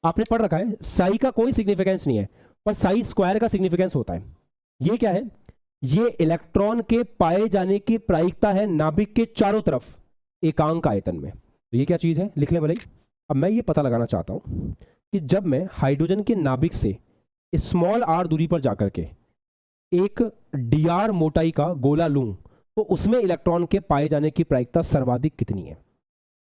आपने पढ़ रखा है साई का कोई सिग्निफिकेंस नहीं है, पर साई स्क्वायर का सिग्निफिकेंस होता है। ये क्या है? ये इलेक्ट्रॉन के पाए जाने की प्रायिकता है नाभिक के चारों तरफ एकांक आयतन में। तो ये क्या चीज है, लिख ले भले। अब मैं ये पता लगाना चाहता हूं कि जब मैं हाइड्रोजन के नाभिक से स्मॉल आर दूरी पर जाकर के एक डी मोटाई का गोला लूं तो उसमें इलेक्ट्रॉन के पाए जाने की प्रायिकता सर्वाधिक कितनी है,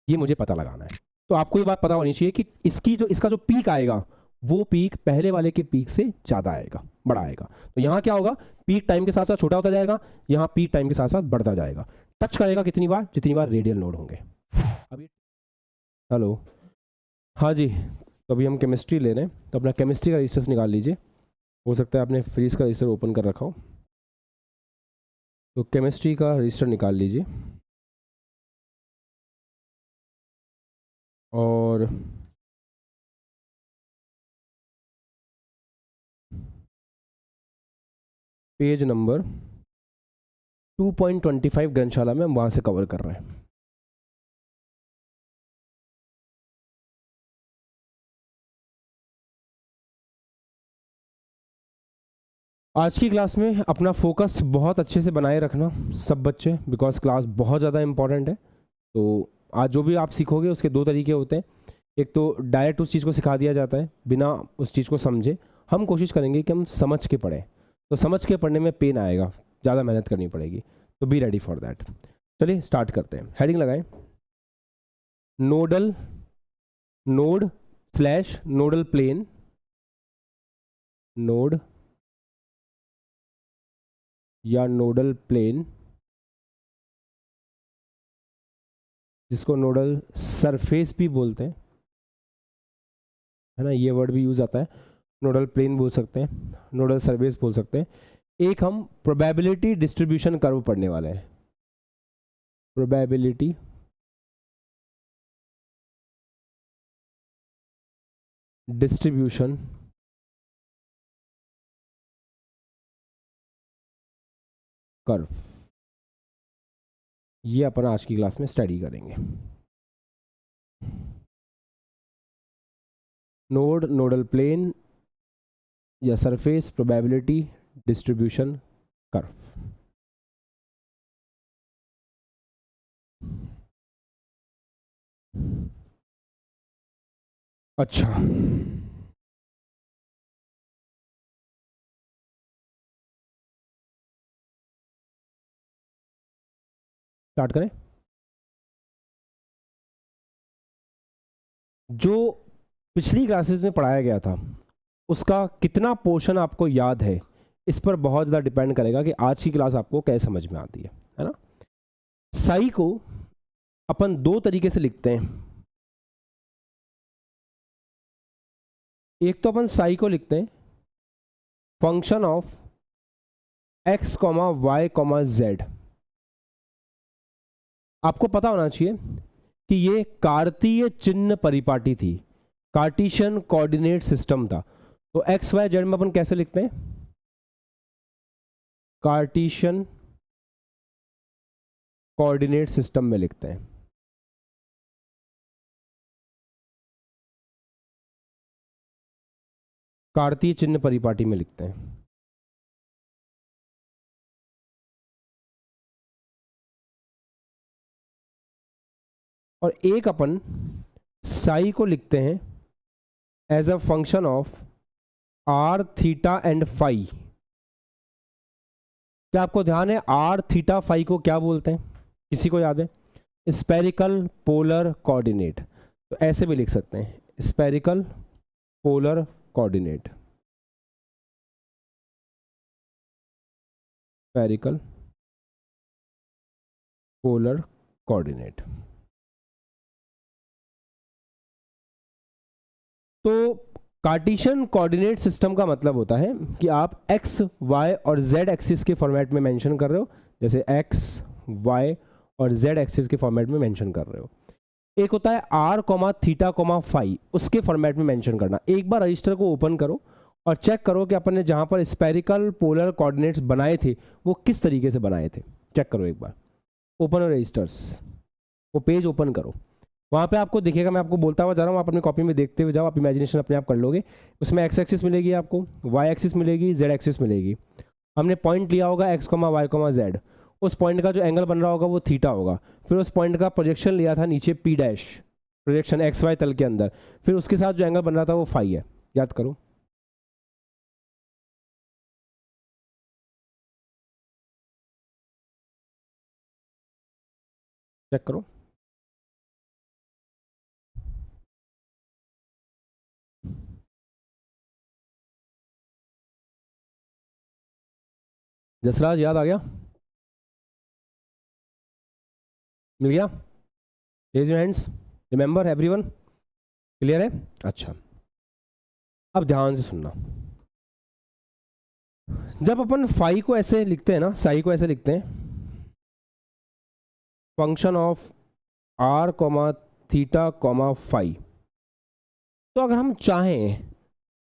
ये मुझे पता लगाना है। तो आपको ये बात पता होनी चाहिए कि इसका जो पीक आएगा वो पीक पहले वाले के पीक से ज्यादा आएगा, बड़ा आएगा। तो यहां क्या होगा, पीक टाइम के साथ साथ छोटा होता जाएगा, यहां पीक टाइम के साथ साथ बढ़ता जाएगा। टच करेगा कितनी बार, जितनी बार रेडियल नोड होंगे। अभी हेलो, हाँ जी, तो अभी हम केमिस्ट्री ले रहे हैं, तो अपना केमिस्ट्री का रजिस्टर्स निकाल लीजिए। हो सकता है आपने फ्रीज का रजिस्टर ओपन कर रखा हो, तो केमिस्ट्री का रजिस्टर निकाल लीजिए। और पेज नंबर 2.25 ग्रंथशाला में हम वहाँ से कवर कर रहे हैं। आज की क्लास में अपना फोकस बहुत अच्छे से बनाए रखना सब बच्चे, बिकॉज क्लास बहुत ज़्यादा इंपॉर्टेंट है। तो आज जो भी आप सीखोगे उसके दो तरीके होते हैं। एक तो डायरेक्ट उस चीज़ को सिखा दिया जाता है बिना उस चीज़ को समझे। हम कोशिश करेंगे कि हम समझ के पढ़ें, तो समझ के पढ़ने में पेन आएगा, ज़्यादा मेहनत करनी पड़ेगी, तो बी रेडी फॉर दैट। चलिए स्टार्ट करते हैं। हेडिंग लगाएं, node slash nodal plane, node या नोडल प्लेन, जिसको नोडल सरफेस भी बोलते हैं, है ना, ये वर्ड भी यूज आता है। नोडल प्लेन बोल सकते हैं, नोडल सरफेस बोल सकते हैं। एक हम प्रोबेबिलिटी डिस्ट्रीब्यूशन कर्व पढ़ने वाले हैं। प्रोबेबिलिटी डिस्ट्रीब्यूशन कर्व, ये अपन आज की क्लास में स्टडी करेंगे। नोड, नोडल प्लेन या सरफेस, प्रोबेबिलिटी डिस्ट्रीब्यूशन कर्व। अच्छा, स्टार्ट करें। जो पिछली क्लासेस में पढ़ाया गया था उसका कितना पोर्शन आपको याद है, इस पर बहुत ज़्यादा डिपेंड करेगा कि आज की क्लास आपको कैसे समझ में आती है ना। साई को अपन दो तरीके से लिखते हैं। एक तो अपन साई को लिखते हैं function of x comma y comma z. आपको पता होना चाहिए कि ये कार्तीय चिन्ह परिपाटी थी, कार्टिशियन कोऑर्डिनेट सिस्टम था। तो एक्स वाई जेड में अपन कैसे लिखते हैं, कार्टिशियन कोऑर्डिनेट सिस्टम में लिखते हैं। कार्तीय चिन्ह परिपाटी में लिखते हैं। और एक अपन साई को लिखते हैं as a function of r theta and phi. क्या आपको ध्यान है आर थीटा फाई को क्या बोलते हैं, किसी को याद है? Spherical polar coordinate. तो ऐसे भी लिख सकते हैं, spherical polar coordinate, spherical polar coordinate. तो कार्टिशियन कोऑर्डिनेट सिस्टम का मतलब होता है कि आप एक्स वाई और जेड एक्सिस के फॉर्मेट में मेंशन कर रहे हो, जैसे एक्स वाई और जेड एक्सिस के फॉर्मेट में मेंशन कर रहे हो। एक होता है r comma theta comma phi, उसके फॉर्मेट में मेंशन करना। एक बार रजिस्टर को ओपन करो और चेक करो कि अपन ने जहां पर स्पेरिकल पोलर कोऑर्डिनेट्स बनाए थे वो किस तरीके से बनाए थे। चेक करो एक बार, ओपन रजिस्टर्स, वो पेज ओपन करो, वहाँ पे आपको दिखेगा, मैं आपको बोलता हुआ जा रहा हूँ, आप अपनी कॉपी में देखते हुए जाओ, आप इमेजिनेशन अपने आप कर लोगे। उसमें एक्स एक्सिस मिलेगी आपको, वाई एक्सिस मिलेगी, जेड एक्सिस मिलेगी। हमने पॉइंट लिया होगा x comma y comma z, उस पॉइंट का जो एंगल बन रहा होगा वो थीटा होगा। फिर उस पॉइंट का प्रोजेक्शन लिया था नीचे p dash, projection x y तल के अंदर, फिर उसके साथ जो एंगल बन रहा था वो फाई है। याद करो। चेक करो। जसराज याद आ गया? मिल गया? Raise your hands. Remember everyone? Clear है? अच्छा, अब ध्यान से सुनना। जब अपन फाई को ऐसे लिखते हैं ना, साई को ऐसे लिखते हैं, function of r comma theta comma phi, तो अगर हम चाहें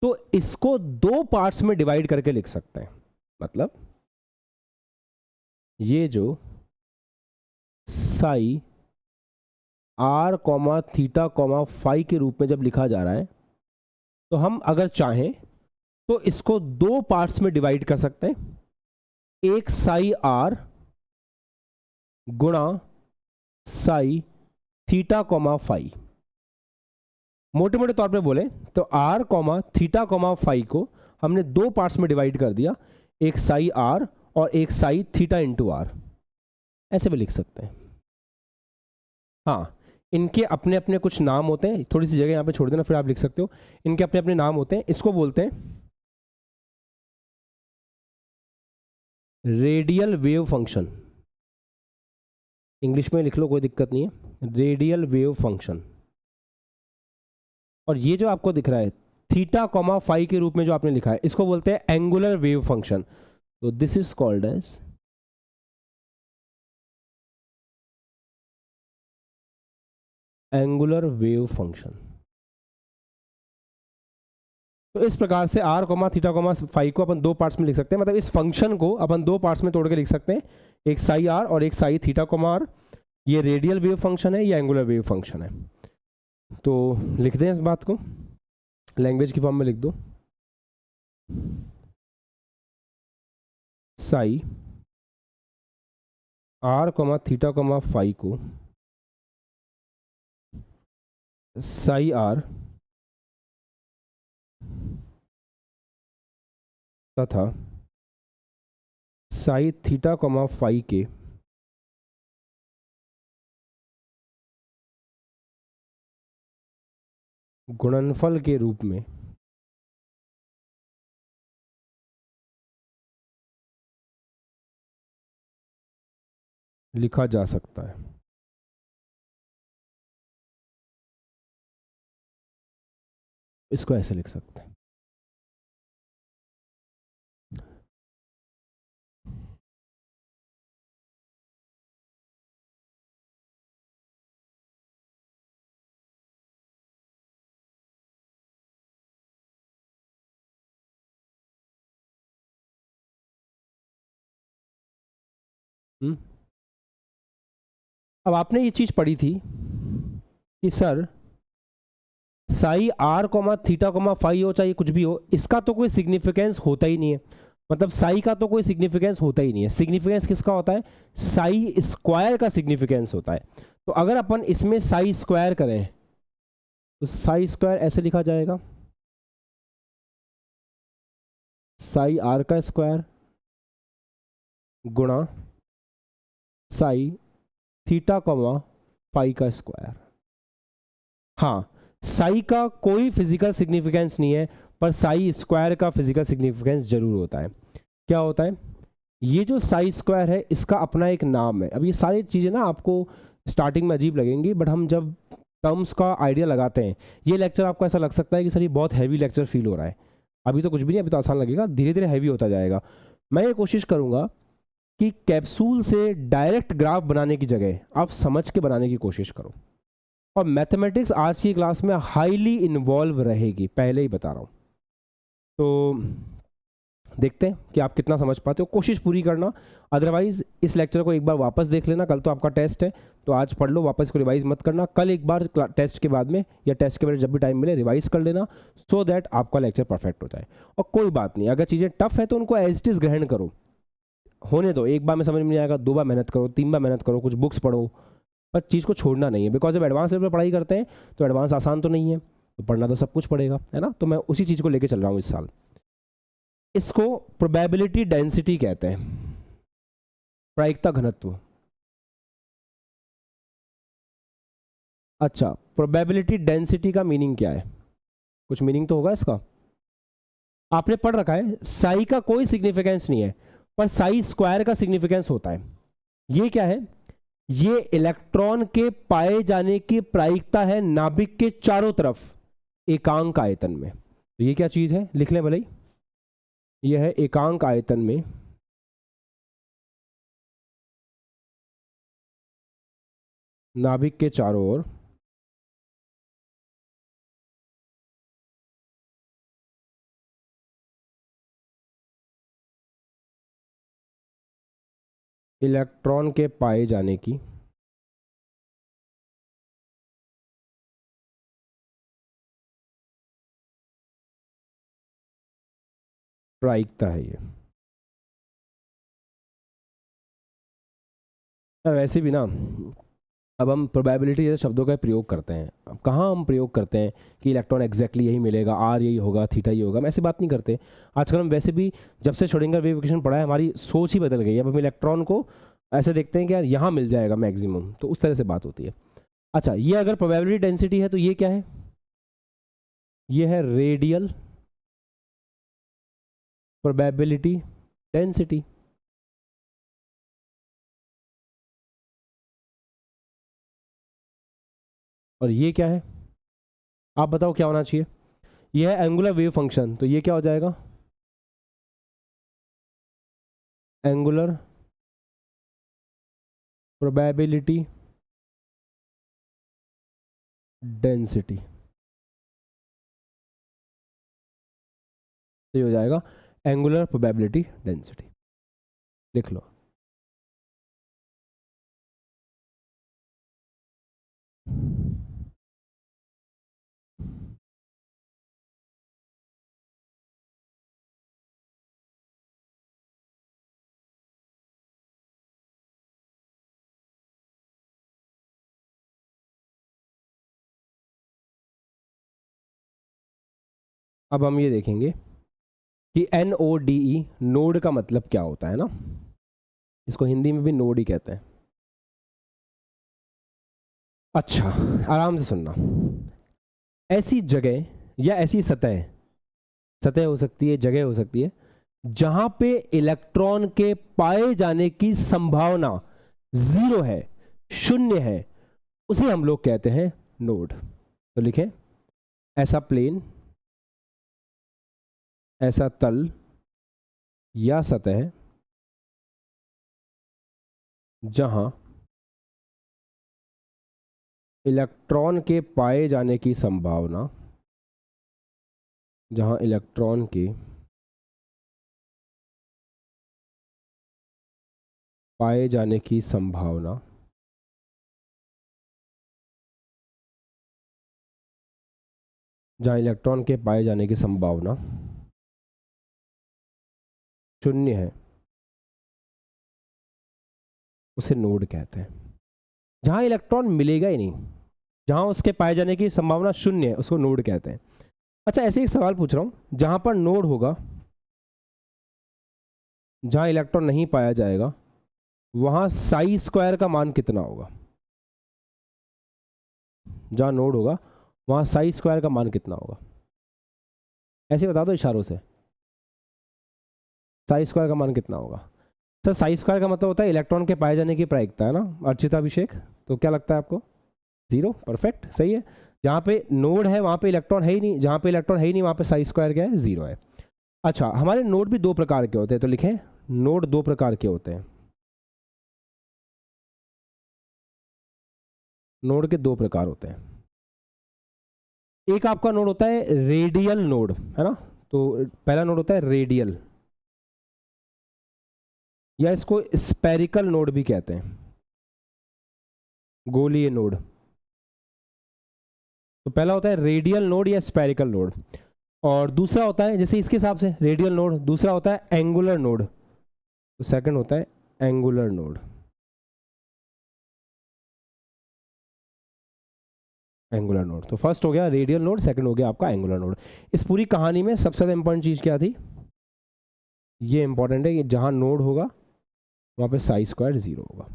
तो इसको दो पार्ट्स में डिवाइड करके लिख सकते हैं। मतलब ये जो psi r comma theta comma phi के रूप में जब लिखा जा रहा है, तो हम अगर चाहें तो इसको दो पार्ट्स में डिवाइड कर सकते हैं। एक साई आर गुणा साई थीटा कॉमा फाई। मोटे मोटे तौर पे बोले तो r comma theta comma phi को हमने दो पार्ट्स में डिवाइड कर दिया, एक साई आर और एक साई थीटा इंटू आर। ऐसे भी लिख सकते हैं। हाँ, इनके अपने अपने कुछ नाम होते हैं, थोड़ी सी जगह यहाँ पे छोड़ देना फिर आप लिख सकते हो। इनके अपने अपने नाम होते हैं। इसको बोलते हैं रेडियल वेव फंक्शन। इंग्लिश में लिख लो, कोई दिक्कत नहीं है, रेडियल वेव फंक्शन। और ये जो आपको दिख रहा है थीटा कॉमा फाई के रूप में जो आपने लिखा है, इसको बोलते हैं एंगुलर वेव फंक्शन। तो this is called as angular wave function. तो इस प्रकार से r comma theta comma phi को अपन दो पार्ट्स में लिख सकते हैं। मतलब इस फंक्शन को अपन दो पार्ट्स में तोड़ के लिख सकते हैं, एक साई आर और एक साई थीटा कॉमा आर। ये रेडियल वेव फंक्शन है, ये एंगुलर वेव फंक्शन है। तो लिख दें इस बात को, लैंग्वेज की फॉर्म में लिख दो। Psi r comma theta comma phi को साई आर तथा साई थीटा कॉमा फाई के गुणनफल के रूप में लिखा जा सकता है। इसको ऐसे लिख सकते हैं। अब आपने ये चीज पढ़ी थी कि sir psi r comma theta comma phi हो चाहे कुछ भी हो, इसका तो कोई सिग्निफिकेंस होता ही नहीं है। मतलब साई का तो कोई सिग्निफिकेंस होता ही नहीं है। सिग्निफिकेंस किसका होता है? साई स्क्वायर का सिग्निफिकेंस होता है। तो अगर अपन इसमें साई स्क्वायर करें तो साई स्क्वायर ऐसे लिखा जाएगा, साई आर का स्क्वायर गुणा साई थीटा कॉमा फाई का स्क्वायर। हाँ, साई का कोई फिजिकल सिग्निफिकेंस नहीं है, पर साई स्क्वायर का फिजिकल सिग्निफिकेंस जरूर होता है। क्या होता है? ये जो साई स्क्वायर है इसका अपना एक नाम है। अब ये सारी चीज़ें ना आपको स्टार्टिंग में अजीब लगेंगी, बट हम जब टर्म्स का आइडिया लगाते हैं, ये लेक्चर आपको ऐसा लग सकता है कि सर ये बहुत हैवी लेक्चर फील हो रहा है। अभी तो कुछ भी नहीं, अभी तो आसान लगेगा, धीरे धीरे हैवी होता जाएगा। मैं ये कोशिश करूँगा कि कैप्सूल से डायरेक्ट ग्राफ बनाने की जगह आप समझ के बनाने की कोशिश करो। और मैथमेटिक्स आज की क्लास में हाईली इन्वॉल्व रहेगी, पहले ही बता रहा हूँ। तो देखते हैं कि आप कितना समझ पाते हो, कोशिश पूरी करना। अदरवाइज इस लेक्चर को एक बार वापस देख लेना, कल तो आपका टेस्ट है तो आज पढ़ लो, वापस को रिवाइज मत करना, कल एक बार टेस्ट के बाद में या टेस्ट के बाद जब भी टाइम मिले रिवाइज कर लेना, सो दैट आपका लेक्चर परफेक्ट हो जाए। और कोई बात नहीं, अगर चीज़ें टफ है तो उनको एज इट इज ग्रहण करो, होने दो, एक बार में समझ में नहीं आएगा, 2 बार मेहनत करो, 3 बार मेहनत करो, कुछ बुक्स पढ़ो, पर चीज़ को छोड़ना नहीं है। बिकॉज जब एडवांस लेवल पर पढ़ाई करते हैं तो एडवांस आसान तो नहीं है, तो पढ़ना तो सब कुछ पड़ेगा, है ना। तो मैं उसी चीज़ को लेके चल रहा हूँ इस साल। इसको प्रोबेबिलिटी डेंसिटी कहते हैं, प्रायिकता घनत्व। अच्छा, प्रोबेबिलिटी डेंसिटी का मीनिंग क्या है? कुछ मीनिंग तो होगा इसका, आपने पढ़ रखा है। साई का कोई सिग्निफिकेंस नहीं है, पर साई स्क्वायर का सिग्निफिकेंस होता है। ये क्या है? ये इलेक्ट्रॉन के पाए जाने की प्रायिकता है नाभिक के चारों तरफ एकांक आयतन में। तो ये क्या चीज है, लिख लें भले ही। यह है एकांक आयतन में नाभिक के चारों ओर इलेक्ट्रॉन के पाए जाने की प्रायिकता है ये। वैसे भी ना, अब हम प्रोबेबिलिटी जैसे शब्दों का प्रयोग करते हैं, अब कहाँ हम प्रयोग करते हैं कि इलेक्ट्रॉन एग्जैक्टली यही मिलेगा, आर यही होगा, थीटा यही होगा, हम ऐसी बात नहीं करते। आजकल हम वैसे भी जब से श्रोडिंगर वेव इक्वेशन पढ़ा है हमारी सोच ही बदल गई है। अब हम इलेक्ट्रॉन को ऐसे देखते हैं कि यार यहाँ मिल जाएगा मैक्सिमम, तो उस तरह से बात होती है। अच्छा, ये अगर प्रोबेबिलिटी डेंसिटी है तो ये क्या है? ये है रेडियल प्रोबेबिलिटी डेंसिटी। और ये क्या है, आप बताओ क्या होना चाहिए? ये है एंगुलर वेव फंक्शन, तो ये क्या हो जाएगा? एंगुलर प्रोबेबिलिटी डेंसिटी, तो ये हो जाएगा एंगुलर प्रोबेबिलिटी डेंसिटी। लिख लो। अब हम ये देखेंगे कि NODE, नोड का मतलब क्या होता है ना, इसको हिंदी में भी नोड ही कहते हैं। अच्छा, आराम से सुनना। ऐसी जगह या ऐसी सतह, सतह हो सकती है, जगह हो सकती है, जहां पे इलेक्ट्रॉन के पाए जाने की संभावना 0 है, शून्य है, उसे हम लोग कहते हैं नोड। तो लिखें, ऐसा प्लेन, ऐसा तल या सतह जहां इलेक्ट्रॉन के पाए जाने की संभावना, जहां इलेक्ट्रॉन के पाए जाने की संभावना जहां इलेक्ट्रॉन के पाए जाने की संभावना शून्य है, उसे नोड कहते हैं। जहां इलेक्ट्रॉन मिलेगा ही नहीं, जहां उसके पाए जाने की संभावना शून्य है, उसको नोड कहते हैं। अच्छा, ऐसे एक सवाल पूछ रहा हूं, जहां पर नोड होगा, जहां इलेक्ट्रॉन नहीं पाया जाएगा, वहां साई स्क्वायर का मान कितना होगा? जहां नोड होगा वहां साई स्क्वायर का मान कितना होगा? ऐसे बता दो इशारों से, साई स्क्वायर का मान कितना होगा? सर, साई स्क्वायर का मतलब होता है इलेक्ट्रॉन के पाए जाने की प्रायिकता, है ना अर्चिता अभिषेक? तो क्या लगता है आपको? 0, परफेक्ट, सही है। जहां पे नोड है वहां पे इलेक्ट्रॉन है ही नहीं, जहां पे इलेक्ट्रॉन है ही नहीं वहां पे साई स्क्वायर क्या है? 0 है। अच्छा, हमारे नोड भी 2 प्रकार के होते हैं, तो लिखें, नोड 2 प्रकार के होते हैं। नोड के 2 प्रकार होते हैं। एक आपका नोड होता है रेडियल नोड, है ना, तो पहला नोड होता है रेडियल, या इसको स्पेरिकल नोड भी कहते हैं, गोलीय नोड। तो पहला होता है रेडियल नोड या स्पेरिकल नोड, और दूसरा होता है जैसे इसके हिसाब से रेडियल नोड, दूसरा होता है एंगुलर नोड, तो सेकंड होता है एंगुलर नोड। एंगुलर नोड, तो फर्स्ट हो गया रेडियल नोड, सेकंड हो गया आपका एंगुलर नोड। इस पूरी कहानी में सबसे ज़्यादा इंपॉर्टेंट चीज़ क्या थी, ये इंपॉर्टेंट है कि जहां नोड होगा वहां पे साई स्क्वायर 0 होगा।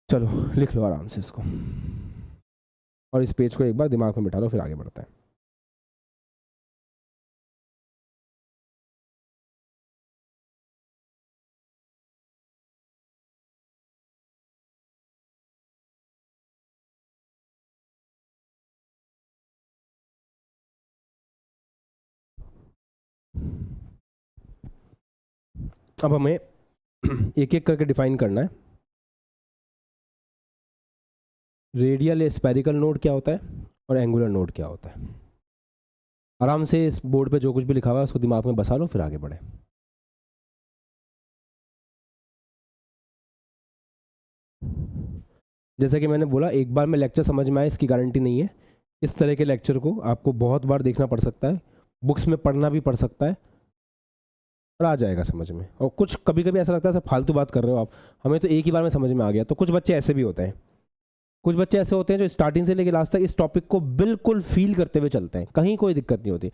चलो लिख लो आराम से इसको, और इस पेज को एक बार दिमाग में बिठा लो, फिर आगे बढ़ते हैं। अब हमें एक एक करके डिफाइन करना है। रेडियल या स्पेरिकल नोड क्या होता है और एंगुलर नोड क्या होता है। आराम से इस बोर्ड पे जो कुछ भी लिखा हुआ है उसको दिमाग में बसा लो, फिर आगे बढ़े। जैसा कि मैंने बोला, एक बार में लेक्चर समझ में आए इसकी गारंटी नहीं है। इस तरह के लेक्चर को आपको बहुत बार देखना पड़ सकता है, बुक्स में पढ़ना भी पड़ सकता है, और आ जाएगा समझ में। और कुछ कभी कभी ऐसा लगता है सर फालतू बात कर रहे हो आप, हमें तो एक ही बार में समझ में आ गया। तो कुछ बच्चे ऐसे भी होते हैं, कुछ बच्चे ऐसे होते हैं जो स्टार्टिंग से लेकर लास्ट तक इस टॉपिक को बिल्कुल फील करते हुए चलते हैं, कहीं कोई दिक्कत नहीं होती।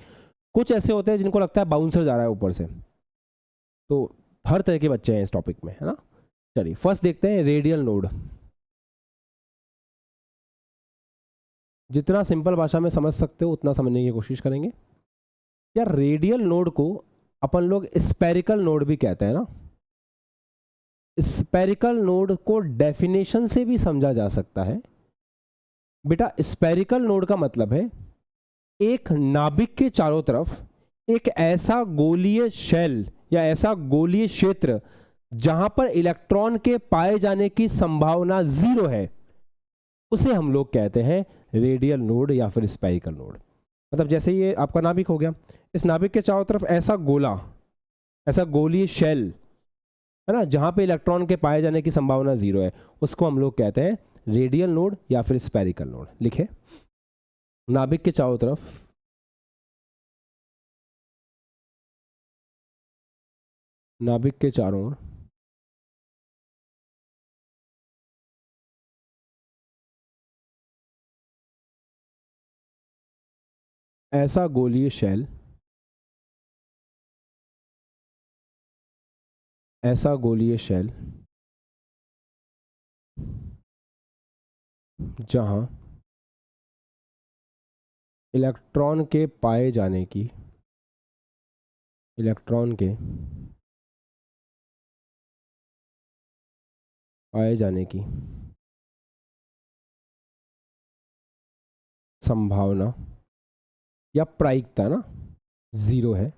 कुछ ऐसे होते हैं जिनको लगता है बाउंसर जा रहा है ऊपर से। तो हर तरह के बच्चे हैं इस टॉपिक में, है ना। चलिए फर्स्ट देखते हैं रेडियल नोड। जितना सिंपल भाषा में समझ सकते हो उतना समझने की कोशिश करेंगे। यार रेडियल नोड को अपन लोग स्पेरिकल नोड भी कहते हैं ना। स्पेरिकल नोड को डेफिनेशन से भी समझा जा सकता है। बेटा स्पेरिकल नोड का मतलब है एक नाभिक के चारों तरफ एक ऐसा गोलीय शेल या ऐसा गोलीय क्षेत्र जहां पर इलेक्ट्रॉन के पाए जाने की संभावना 0 है, उसे हम लोग कहते हैं रेडियल नोड या फिर स्पेरिकल नोड। मतलब जैसे ये आपका नाभिक हो गया, इस नाभिक के चारों तरफ ऐसा गोला, ऐसा गोलीय शेल है ना, जहां पे इलेक्ट्रॉन के पाए जाने की संभावना 0 है, उसको हम लोग कहते हैं रेडियल नोड या फिर स्पेरिकल नोड। लिखे, नाभिक के चारों तरफ नाभिक के चारों ओर ऐसा गोलीय शेल, ऐसा गोलीय शेल जहां इलेक्ट्रॉन के पाए जाने की, इलेक्ट्रॉन के पाए जाने की संभावना या प्रायिकता ना 0 है,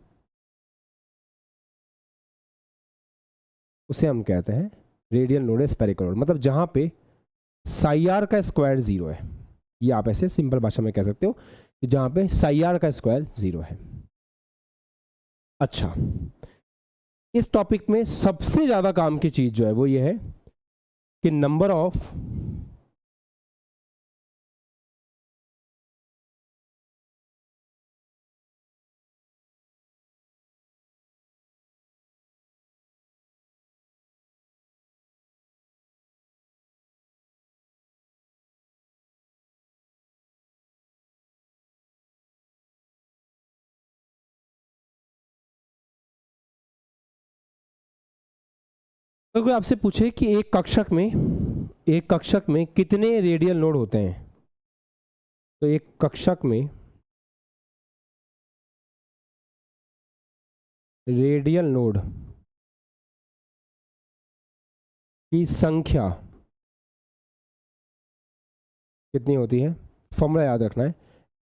उसे हम कहते हैं रेडियल नोड या स्पेरिकल नोड। मतलब जहां पे साई आर का स्क्वायर 0 है, ये आप ऐसे सिंपल भाषा में कह सकते हो कि जहां पे साई आर का स्क्वायर 0 है। अच्छा, इस टॉपिक में सबसे ज्यादा काम की चीज जो है वो ये है कि नंबर ऑफ तो कोई आपसे पूछे कि एक कक्षक में कितने रेडियल नोड होते हैं, तो एक कक्षक में रेडियल नोड की संख्या कितनी होती है। फॉर्मूला याद रखना है,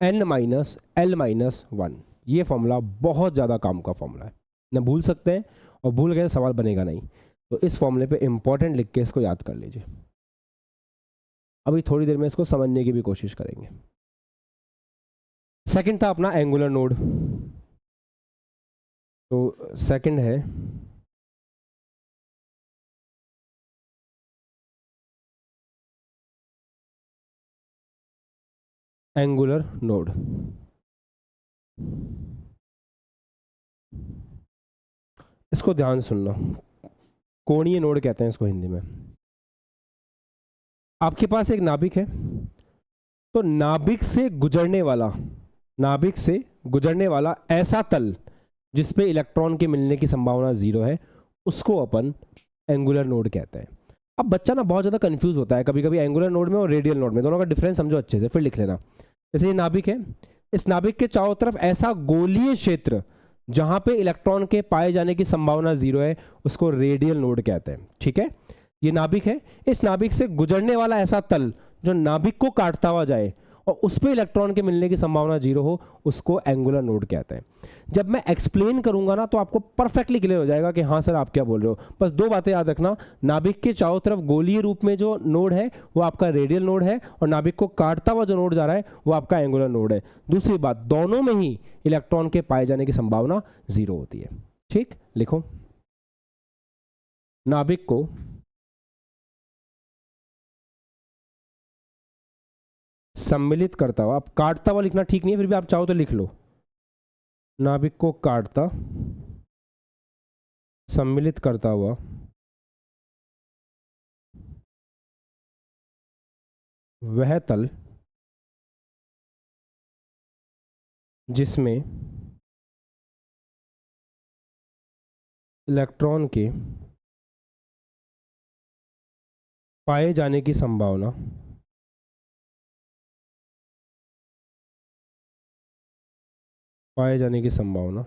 n-l-1। ये फॉर्मूला बहुत ज़्यादा काम का फॉर्मूला है, ना भूल सकते हैं, और भूल गए सवाल बनेगा नहीं। तो इस फॉर्मूले पे इंपॉर्टेंट लिख के इसको याद कर लीजिए। अभी थोड़ी देर में इसको समझने की भी कोशिश करेंगे। सेकंड था अपना एंगुलर नोड। तो सेकंड है एंगुलर नोड। इसको ध्यान से सुनना, कोणीय नोड कहते हैं इसको हिंदी में। आपके पास एक नाभिक है, तो नाभिक से गुजरने वाला ऐसा तल जिसपे इलेक्ट्रॉन के मिलने की संभावना 0 है, उसको अपन एंगुलर नोड कहते हैं। अब बच्चा ना बहुत ज़्यादा कंफ्यूज होता है कभी कभी एंगुलर नोड में और रेडियल नोड में, दोनों का डिफरेंस समझो अच्छे से, फिर लिख लेना। जैसे ये नाभिक है, इस नाभिक के चारों तरफ ऐसा गोलीय क्षेत्र जहां पे इलेक्ट्रॉन के पाए जाने की संभावना 0 है, उसको रेडियल नोड कहते हैं। ठीक है, ये नाभिक है, इस नाभिक से गुजरने वाला ऐसा तल जो नाभिक को काटता हुआ जाए और उस पर इलेक्ट्रॉन के मिलने की संभावना 0 हो, उसको एंगुलर नोड कहते हैं। जब मैं एक्सप्लेन करूंगा ना तो आपको परफेक्टली क्लियर हो जाएगा कि हाँ सर आप क्या बोल रहे हो। बस दो बातें याद रखना, नाभिक के चारों तरफ गोलीय रूप में जो नोड है वो आपका रेडियल नोड है, और नाभिक को काटता हुआ जो नोड जा रहा है वो आपका एंगुलर नोड है। दूसरी बात, दोनों में ही इलेक्ट्रॉन के पाए जाने की संभावना 0 होती है। ठीक, लिखो, नाभिक को सम्मिलित करता हुआ, आप काटता हुआ लिखना ठीक नहीं है, फिर भी आप चाहो तो लिख लो, नाभिक को काटता सम्मिलित करता हुआ वह तल जिसमें इलेक्ट्रॉन के पाए जाने की संभावना पाए जाने की संभावना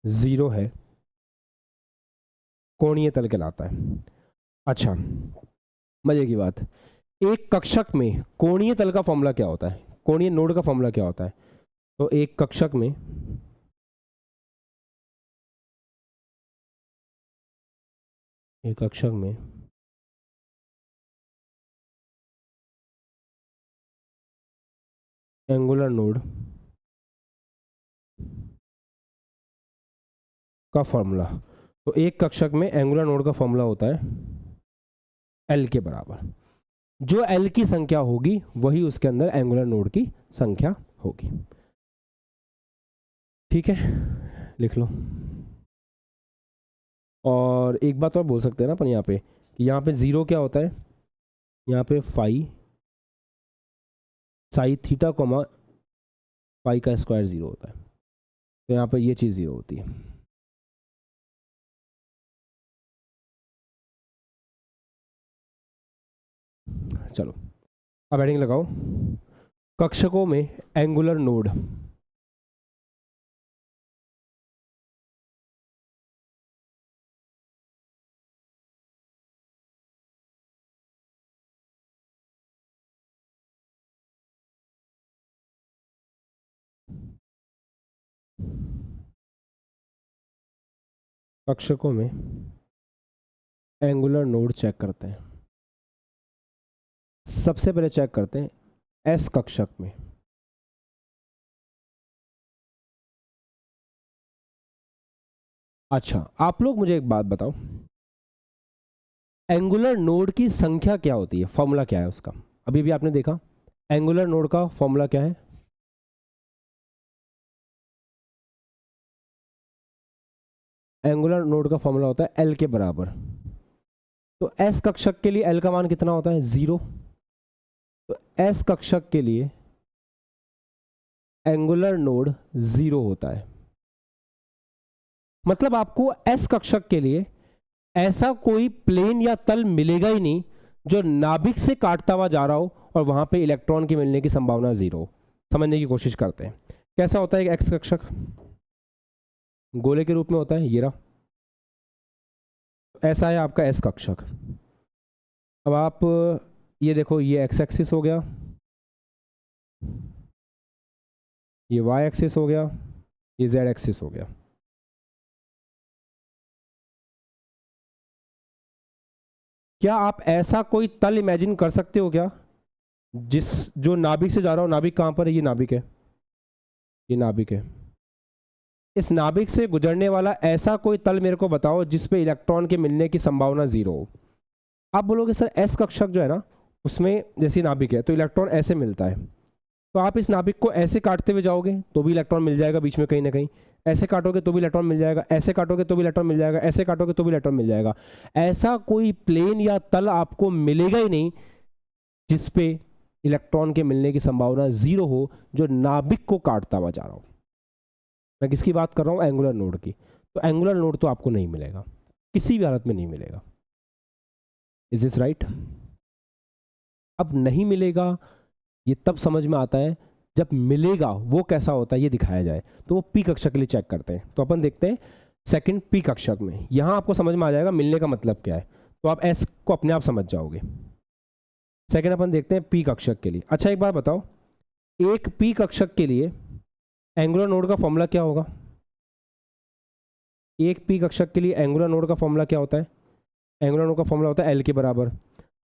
0 है, कोणीय तल कहलाता है। अच्छा, मजे की बात, एक कक्षक में कोणीय तल का फॉर्मूला क्या होता है, कोणीय नोड का फॉर्मूला क्या होता है? तो एक कक्षक में एंगुलर नोड का फॉर्मूला, तो एक कक्षक में एंगुलर नोड का फॉर्मूला होता है L के बराबर। जो L की संख्या होगी वही उसके अंदर एंगुलर नोड की संख्या होगी। ठीक है, लिख लो। और एक बात और बोल सकते हैं ना अपन यहाँ पे, कि यहाँ पे 0 क्या होता है, यहाँ पे साई थीटा कोमा पाई का स्क्वायर 0 होता है, तो यहाँ पे ये चीज़ 0 होती है। चलो अब हेडिंग लगाओ, कक्षकों में एंगुलर नोड। कक्षकों में एंगुलर नोड चेक करते हैं। सबसे पहले चेक करते हैं एस कक्षक में। अच्छा, आप लोग मुझे एक बात बताओ, एंगुलर नोड की संख्या क्या होती है, फॉर्मूला क्या है उसका? अभी भी आपने देखा, एंगुलर नोड का फॉर्मूला क्या है? एंगुलर नोड का फॉर्मूला होता है L के बराबर। तो S कक्षक के लिए L का मान कितना होता है? 0। तो S कक्षक के लिए एंगुलर नोड 0 होता है। मतलब आपको S कक्षक के लिए ऐसा कोई प्लेन या तल मिलेगा ही नहीं जो नाभिक से काटता हुआ जा रहा हो और वहां पे इलेक्ट्रॉन के मिलने की संभावना 0 हो। समझने की कोशिश करते हैं, कैसा होता है एक्स कक्षक? गोले के रूप में होता है, ये रहा, ऐसा है आपका एस कक्षक। अब आप ये देखो, ये एक्स एक्सिस हो गया, ये वाई एक्सिस हो गया, ये जेड एक्सिस हो गया। क्या आप ऐसा कोई तल इमेजिन कर सकते हो क्या जो नाभिक से जा रहा हो? नाभिक कहां पर है? ये नाभिक है, ये नाभिक है। इस नाभिक से गुजरने वाला ऐसा कोई तल मेरे को बताओ जिस पे इलेक्ट्रॉन के मिलने की संभावना 0 हो। आप बोलोगे सर एस कक्षक जो है ना उसमें जैसे नाभिक है तो इलेक्ट्रॉन ऐसे मिलता है, तो आप इस नाभिक को ऐसे काटते हुए जाओगे तो भी इलेक्ट्रॉन मिल जाएगा बीच में कहीं ना कहीं, ऐसे काटोगे तो भी इलेक्ट्रॉन मिल जाएगा, ऐसे काटोगे तो भी इलेक्ट्रॉन मिल जाएगा, ऐसे काटोगे तो भी इलेक्ट्रॉन मिल जाएगा। ऐसा कोई प्लेन या तल आपको मिलेगा ही नहीं जिसपे इलेक्ट्रॉन के मिलने की संभावना जीरो हो, जो नाभिक को काटता हुआ जा रहा हो। मैं किसकी बात कर रहा हूँ? एंगुलर नोड की। तो एंगुलर नोड तो आपको नहीं मिलेगा, किसी भी हालत में नहीं मिलेगा। Is this right? अब नहीं मिलेगा ये तब समझ में आता है जब मिलेगा वो कैसा होता है ये दिखाया जाए। तो वो पी कक्षक के लिए चेक करते हैं। तो अपन देखते हैं सेकंड पी कक्षक में, यहां आपको समझ में आ जाएगा मिलने का मतलब क्या है, तो आप एस को अपने आप समझ जाओगे। सेकंड अपन देखते हैं पी कक्षक के लिए। अच्छा एक बात बताओ, एक पी कक्षक के लिए एंगुलर नोड का फॉर्मूला क्या होगा? एक पी कक्षक के लिए एंगुलर नोड का फॉर्मूला क्या होता है? एंगुलर नोड का फॉर्मूला होता है एल के बराबर।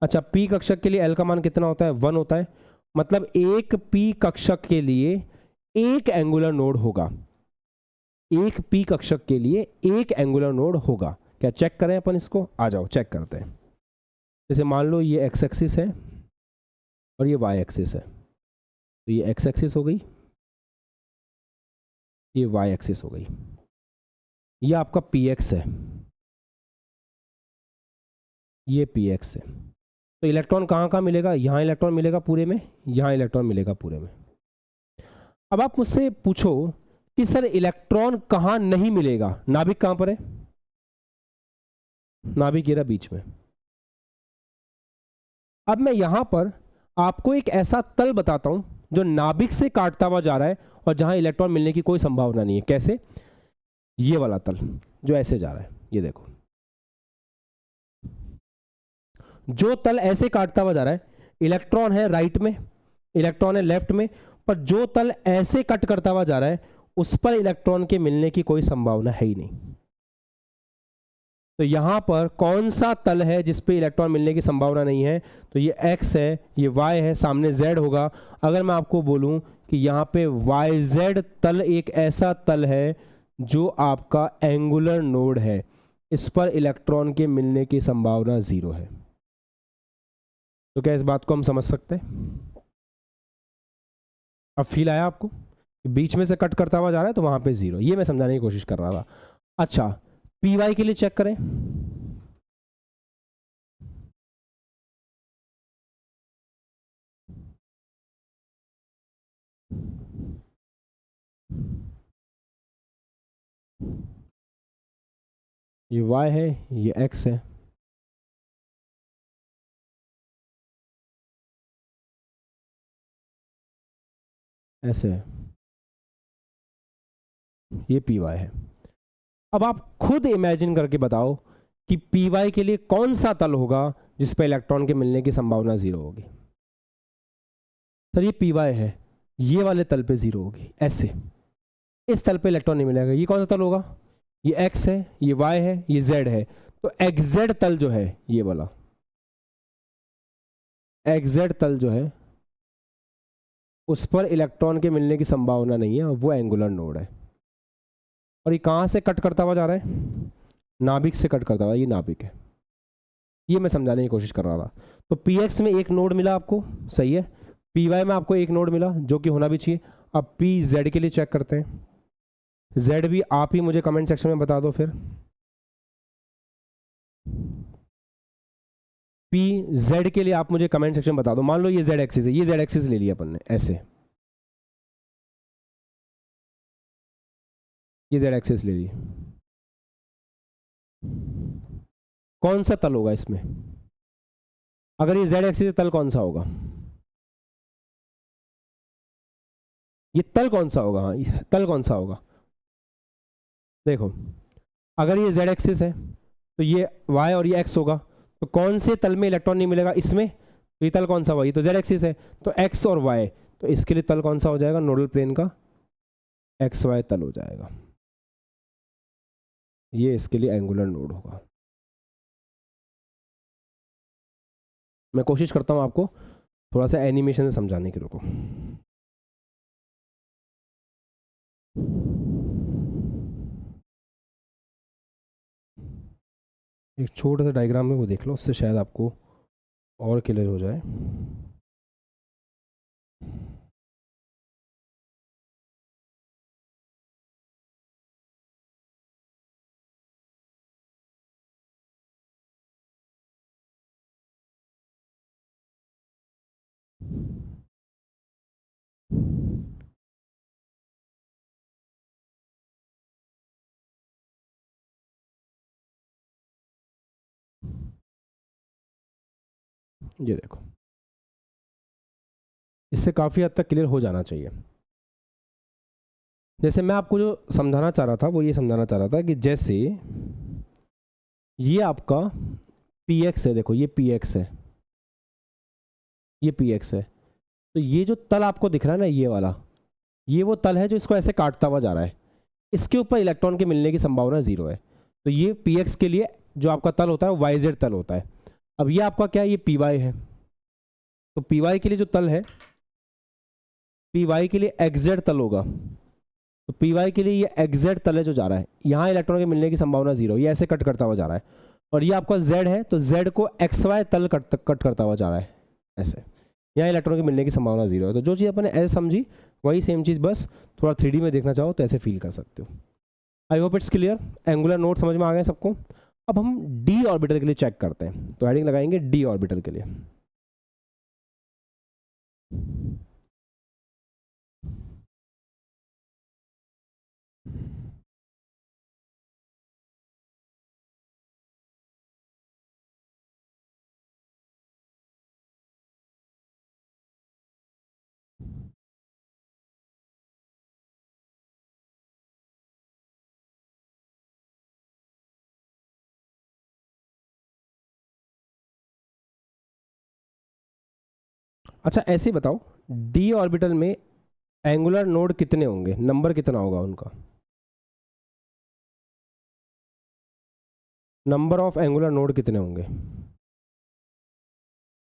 अच्छा पी कक्षक के लिए एल का मान कितना होता है? 1 होता है। मतलब एक पी कक्षक के लिए एक एंगुलर नोड होगा, एक पी कक्षक के लिए एक एंगुलर नोड होगा। क्या चेक करें अपन इसको? आ जाओ चेक करते हैं। जैसे मान लो ये एक्स एक्सिस है और ये वाई एक्सिस है, तो ये एक्स एक्सिस हो गई, ये वाई एक्सिस हो गई, ये आपका पी एक्स है, ये पी एक्स है। तो इलेक्ट्रॉन कहाँ कहाँ मिलेगा? यहाँ इलेक्ट्रॉन मिलेगा पूरे में, यहाँ इलेक्ट्रॉन मिलेगा पूरे में। अब आप मुझसे पूछो कि सर इलेक्ट्रॉन कहाँ नहीं मिलेगा? नाभिक कहाँ पर है? नाभिक ये रहा बीच में। अब मैं यहां पर आपको एक ऐसा तल बताता हूं जो नाभिक से काटता हुआ जा रहा है और जहां इलेक्ट्रॉन मिलने की कोई संभावना नहीं है। कैसे? ये वाला तल जो ऐसे जा रहा है, ये देखो, जो तल ऐसे काटता हुआ जा रहा है, इलेक्ट्रॉन है राइट में, इलेक्ट्रॉन है लेफ्ट में, पर जो तल ऐसे कट करता हुआ जा रहा है उस पर इलेक्ट्रॉन के मिलने की कोई संभावना है ही नहीं। तो यहां पर कौन सा तल है जिस पे इलेक्ट्रॉन मिलने की संभावना नहीं है? तो ये x है, ये y है, सामने z होगा। अगर मैं आपको बोलूं कि यहां पे yz तल एक ऐसा तल है जो आपका एंगुलर नोड है, इस पर इलेक्ट्रॉन के मिलने की संभावना जीरो है। तो क्या इस बात को हम समझ सकते हैं? अब फील आया आपको? बीच में से कट करता हुआ जा रहा है तो वहां पे जीरो, ये मैं समझाने की कोशिश कर रहा था। अच्छा पी वाई के लिए चेक करें। ये y है, ये x है, ऐसे है, ये पी वाई है। अब आप खुद इमेजिन करके बताओ कि पी वाई के लिए कौन सा तल होगा जिस पर इलेक्ट्रॉन के मिलने की संभावना जीरो होगी? सर ये पी वाई है, ये वाले तल पे जीरो होगी, ऐसे इस तल पे इलेक्ट्रॉन नहीं मिलेगा। ये कौन सा तल होगा? ये x है, ये y है, ये z है। तो xz तल जो है, ये वाला xz तल जो है उस पर इलेक्ट्रॉन के मिलने की संभावना नहीं है, वो एंगुलर नोड है। और ये कहाँ से कट करता हुआ जा रहा है? नाभिक से कट करता हुआ, ये नाभिक है। ये मैं समझाने की कोशिश कर रहा था। तो px में एक नोड मिला आपको, सही है। py में आपको एक नोड मिला जो कि होना भी चाहिए। अब pz के लिए चेक करते हैं। z भी आप ही मुझे कमेंट सेक्शन में बता दो फिर। pz के लिए आप मुझे कमेंट सेक्शन में बता दो। मान लो ये z एक्सिस है, ये z एक्सिस ले लिया अपन ने, ऐसे ये z एक्सिस ले ली। कौन सा तल होगा इसमें? अगर ये z एक्सिस तल कौन सा होगा? ये तल कौन सा होगा? हाँ ये तल कौन सा होगा? देखो अगर ये z एक्सिस है तो ये y और ये x होगा। तो कौन से तल में इलेक्ट्रॉन नहीं मिलेगा? इसमें। तो ये तल कौन सा होगा? ये तो z एक्सिस है, तो x और y, तो इसके लिए तल कौन सा हो जाएगा? नोडल प्लेन का एक्स वाई तल हो जाएगा। ये इसके लिए एंगुलर नोड होगा। मैं कोशिश करता हूं आपको थोड़ा सा एनिमेशन से समझाने की। रुको, एक छोटा सा डायग्राम है वो देख लो, उससे शायद आपको और क्लियर हो जाए। ये देखो, इससे काफ़ी हद तक क्लियर हो जाना चाहिए। जैसे मैं आपको जो समझाना चाह रहा था वो ये समझाना चाह रहा था कि जैसे ये आपका पी एक्स है, देखो ये पी एक्स है, ये पी एक्स है। तो ये जो तल आपको दिख रहा है ना, ये वाला, ये वो तल है जो इसको ऐसे काटता हुआ जा रहा है। इसके ऊपर इलेक्ट्रॉन के मिलने की संभावना जीरो है। तो ये पी एक्स के लिए जो आपका तल होता है वो वाई जेड तल होता है। अब ये आपका क्या है, ये पी वाई है। तो पी वाई के लिए जो तल है, पी वाई के लिए एक्जेड तल होगा। तो पी वाई के लिए ये एक्जेड तल है जो जा रहा है, यहाँ इलेक्ट्रॉन के मिलने की संभावना जीरो, ये ऐसे कट करता हुआ जा रहा है। और ये आपका जेड है, तो जेड को एक्स वाई तल कट करता हुआ जा रहा है ऐसे। यहाँ इलेक्ट्रॉन के मिलने की संभावना जीरो है। तो जो चीज़ अपन ने ऐसे समझी वही सेम चीज़ बस थोड़ा 3D में देखना चाहो तो ऐसे फील कर सकते हो। I hope it's clear. Angular node समझ में आ गए सबको। अब हम डी ऑर्बिटल के लिए चेक करते हैं, तो हेडिंग लगाएंगे डी ऑर्बिटल के लिए। अच्छा ऐसे ही बताओ, डी ऑर्बिटल में एंगुलर नोड कितने होंगे, नंबर कितना होगा उनका, नंबर ऑफ एंगुलर नोड कितने होंगे,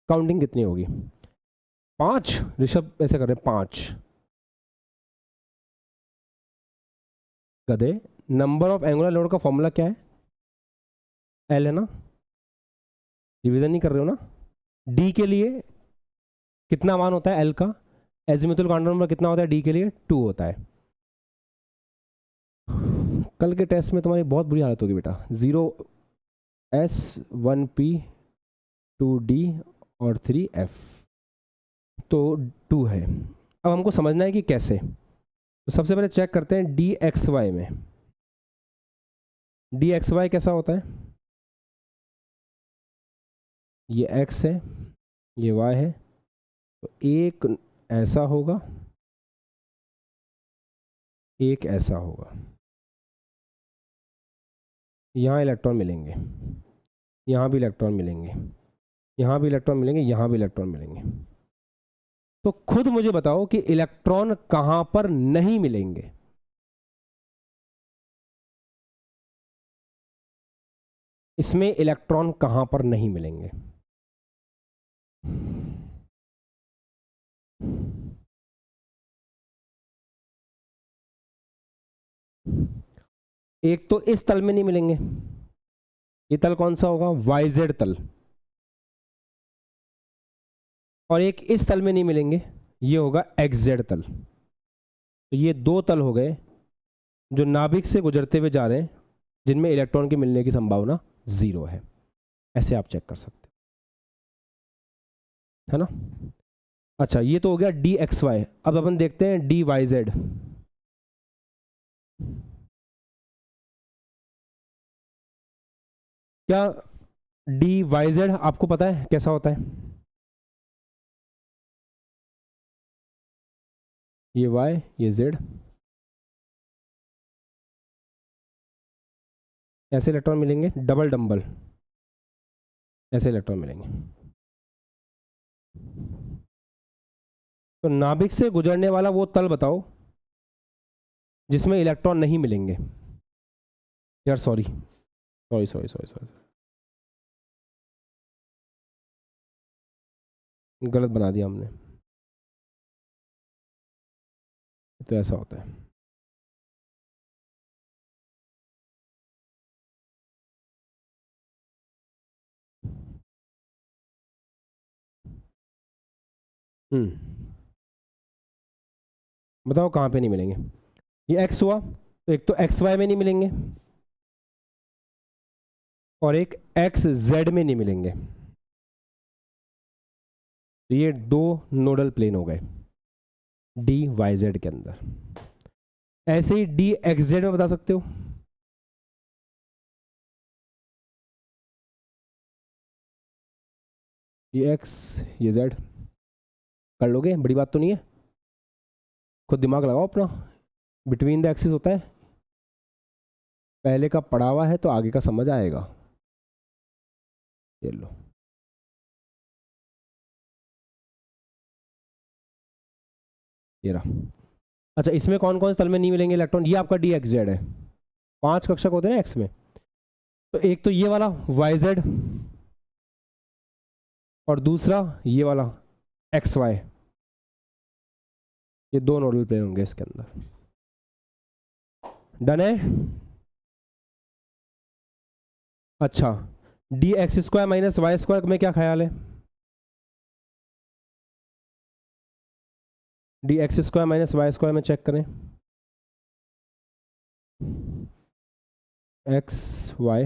काउंटिंग कितनी होगी? 5। ऋषभ ऐसे कर रहे हैं 5 गधे। नंबर ऑफ एंगुलर नोड का फॉर्मूला क्या है? एल है ना, डिवीजन नहीं कर रहे हो ना। डी के लिए कितना मान होता है एल का? एजिमुथल क्वांटम नंबर कितना होता है डी के लिए? 2 होता है। कल के टेस्ट में तुम्हारी बहुत बुरी हालत होगी बेटा। 0s1p 2d और 3f, तो 2 है। अब हमको समझना है कि कैसे। तो सबसे पहले चेक करते हैं डी एक्स वाई में। डी एक्स वाई कैसा होता है? ये x है, ये y है। तो एक ऐसा होगा, एक ऐसा होगा। यहाँ इलेक्ट्रॉन मिलेंगे, यहाँ भी इलेक्ट्रॉन मिलेंगे, यहाँ भी इलेक्ट्रॉन मिलेंगे, यहाँ भी इलेक्ट्रॉन मिलेंगे। तो खुद मुझे बताओ कि इलेक्ट्रॉन कहां पर नहीं मिलेंगे? इसमें इलेक्ट्रॉन कहां पर नहीं मिलेंगे? एक तो इस तल में नहीं मिलेंगे, ये तल कौन सा होगा? वाईजेड तल। और एक इस तल में नहीं मिलेंगे, ये होगा एक्सजेड तल। तो ये 2 तल हो गए जो नाभिक से गुजरते हुए जा रहे हैं, जिनमें इलेक्ट्रॉन के मिलने की संभावना जीरो है। ऐसे आप चेक कर सकते है ना। अच्छा ये तो हो गया डी एक्स वाई। अब अपन देखते हैं डी वाई जेड। क्या डी वाई जेड आपको पता है कैसा होता है? ये वाई, ये जेड, ऐसे इलेक्ट्रॉन मिलेंगे, डबल डंबल ऐसे इलेक्ट्रॉन मिलेंगे। तो नाभिक से गुजरने वाला वो तल बताओ जिसमें इलेक्ट्रॉन नहीं मिलेंगे। यार sorry sorry sorry sorry sorry, गलत बना दिया हमने। तो ऐसा होता है। बताओ कहाँ पे नहीं मिलेंगे? ये x हुआ तो एक तो एक्स वाई में नहीं मिलेंगे और एक एक्स जेड में नहीं मिलेंगे। तो ये दो नोडल प्लेन हो गए डी वाई जेड के अंदर। ऐसे ही डी एक्स जेड में बता सकते हो। ये एक्स ये जेड कर लोगे, बड़ी बात तो नहीं है। खुद दिमाग लगाओ अपना। बिटवीन द एक्सिस होता है, पहले का पढ़ा हुआ है तो आगे का समझ आएगा। ये लो, ये रहा। अच्छा, इसमें कौन कौन से तल में नहीं मिलेंगे इलेक्ट्रॉन? ये आपका डी एक्स जेड है। 5 कक्षक होते हैं ना एक्स में, तो एक तो ये वाला वाई जेड और दूसरा ये वाला एक्स वाई। ये दो नोडल प्लेन होंगे इसके अंदर। डन है। अच्छा, d x square minus y square में क्या ख्याल है? D x square minus y square में चेक करें। एक्स वाई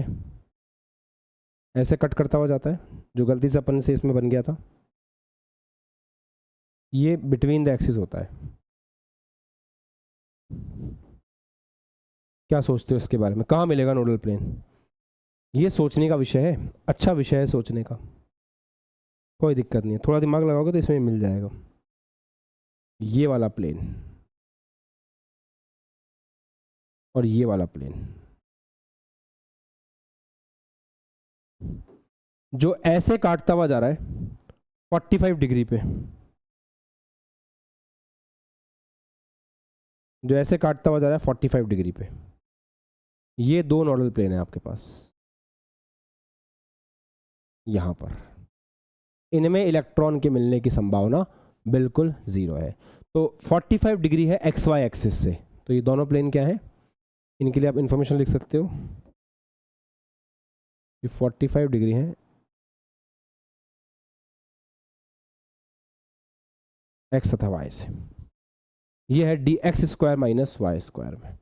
ऐसे कट करता हुआ जाता है, जो गलती से अपन से इसमें बन गया था। ये बिटवीन द एक्सिस होता है। क्या सोचते हो इसके बारे में? कहाँ मिलेगा नोडल प्लेन? ये सोचने का विषय है, अच्छा विषय है सोचने का, कोई दिक्कत नहीं है। थोड़ा दिमाग लगाओगे तो इसमें मिल जाएगा। ये वाला प्लेन और ये वाला प्लेन जो ऐसे काटता हुआ जा रहा है 45 डिग्री पे, जो ऐसे काटता हुआ जा रहा है 45 डिग्री पे, ये दो नोडल प्लेन है आपके पास यहां पर। इनमें इलेक्ट्रॉन के मिलने की संभावना बिल्कुल जीरो है। तो 45 डिग्री है एक्स वाई एक्सिस से, तो ये दोनों प्लेन क्या है? इनके लिए आप इंफॉर्मेशन लिख सकते हो। ये 45 डिग्री है एक्स तथा वाई से। ये है d x square minus y square में।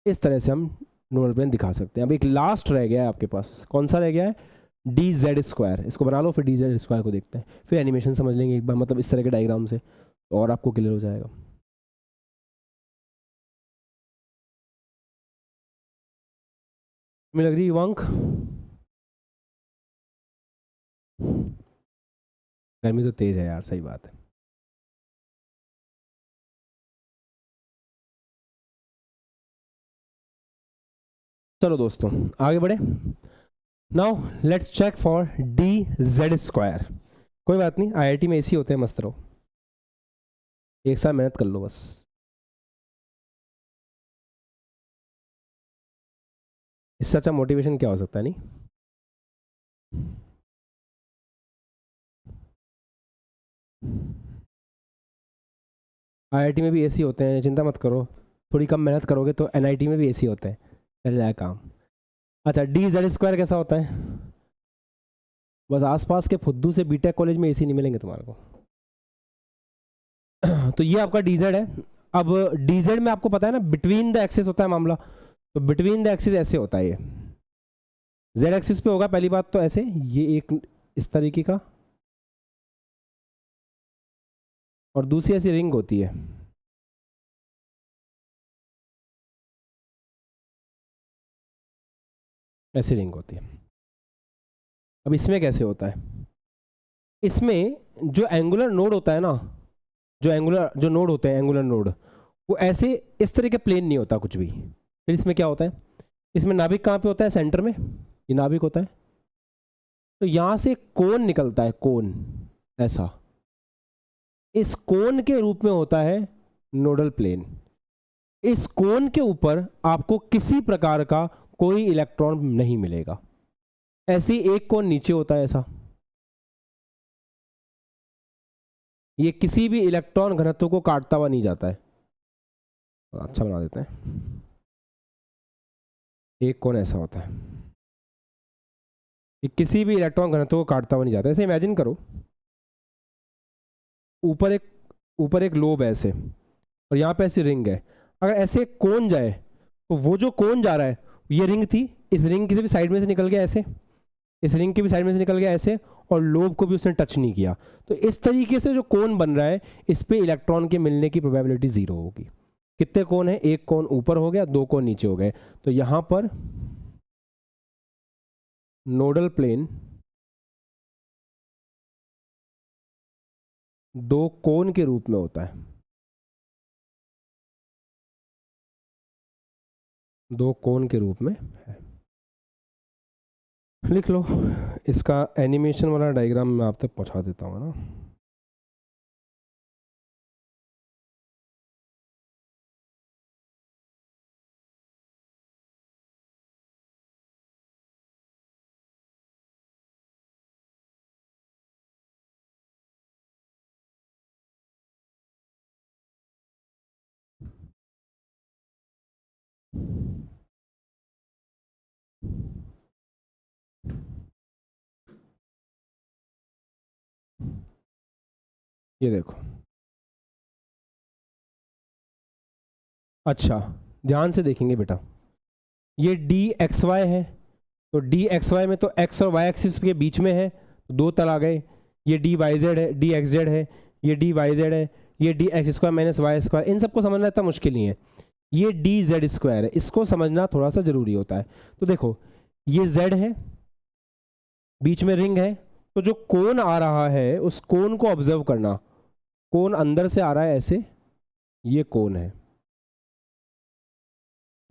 इस तरह से हम नोडल प्लेन दिखा सकते हैं। अब एक लास्ट रह गया है आपके पास, कौन सा रह गया है? D z square. इसको बना लो, फिर डी जेड स्क्वायर को देखते हैं, फिर एनिमेशन समझ लेंगे एक बार, मतलब इस तरह के डायग्राम से, तो और आपको क्लियर हो जाएगा। मुझे लग रही युवांक, गर्मी तो तेज है यार, सही बात है। चलो दोस्तों आगे बढ़े। Now let's check for d z square. कोई बात नहीं, आईआईटी में ऐसे ही होते हैं, मस्त रहो, एक साथ मेहनत कर लो बस। इससे अच्छा मोटिवेशन क्या हो सकता है? नहीं, आईआईटी में भी ऐसे ही होते हैं, चिंता मत करो। थोड़ी कम मेहनत करोगे तो एनआईटी में भी ऐसे ही होते हैं, चल जाए काम। अच्छा, डी जेड स्क्वायर कैसा होता है? बस आसपास के फुद्दू से बीटेक कॉलेज में एसी नहीं मिलेंगे तुम्हारे को। तो ये आपका डीजेड है। अब डीजेड में आपको पता है ना, बिटवीन द एक्सिस होता है मामला, तो बिटवीन द एक्सिस ऐसे होता है। ये जेड एक्सिस पे होगा पहली बात तो ऐसे, ये एक इस तरीके का, और दूसरी ऐसी रिंग होती है, ऐसी रिंग होती है। अब इसमें कैसे होता है? इसमें जो एंगुलर नोड होता है ना, जो नोड होते हैं एंगुलर नोड, वो ऐसे इस तरह के प्लेन नहीं होता कुछ भी। फिर इसमें क्या होता है? इसमें नाभिक कहाँ पे होता है? सेंटर में, ये नाभिक होता है। तो यहां से कोन निकलता है, कोन ऐसा, इस कोन के रूप में होता है नोडल प्लेन। इस कोन के ऊपर आपको किसी प्रकार का कोई इलेक्ट्रॉन नहीं मिलेगा। ऐसे ही एक कोन नीचे होता है ऐसा, ये किसी भी इलेक्ट्रॉन घनत्व को काटता हुआ नहीं जाता है। अच्छा बना देते हैं, एक कोन ऐसा होता है, ये किसी भी इलेक्ट्रॉन घनत्व को काटता हुआ नहीं जाता। ऐसे इमेजिन करो ऊपर एक लोब है ऐसे, और यहाँ पे ऐसी रिंग है। अगर ऐसे कोन जाए तो वो जो कोन जा रहा है, ये रिंग थी, इस रिंग किसी भी साइड में से निकल गया ऐसे, इस रिंग की भी साइड में से निकल गया ऐसे, और लोब को भी उसने टच नहीं किया। तो इस तरीके से जो कोन बन रहा है, इस पे इलेक्ट्रॉन के मिलने की प्रोबेबिलिटी 0 होगी। कितने कोन है? एक कोन ऊपर हो गया, दो कोन नीचे हो गए। तो यहां पर नोडल प्लेन दो कोन के रूप में होता है, दो कोन के रूप में है। लिख लो, इसका एनिमेशन वाला डायग्राम मैं आप तक पहुंचा देता हूँ ना। ये देखो, अच्छा ध्यान से देखेंगे बेटा, ये डी एक्स वाई है, तो डी एक्स वाई में तो एक्स और वाई एक्सिस के बीच में है, दो तल आ गए। ये डी वाई जेड है, डी एक्स जेड है, ये डी वाई जेड है, ये d x square minus y square, इन सबको समझना इतना मुश्किल नहीं है। ये डी जेड स्क्वायर है, इसको समझना थोड़ा सा जरूरी होता है। तो देखो, ये जेड है, बीच में रिंग है, तो जो कोन आ रहा है उस कोन को ऑब्जर्व करना। कोन अंदर से आ रहा है ऐसे, ये कोन है,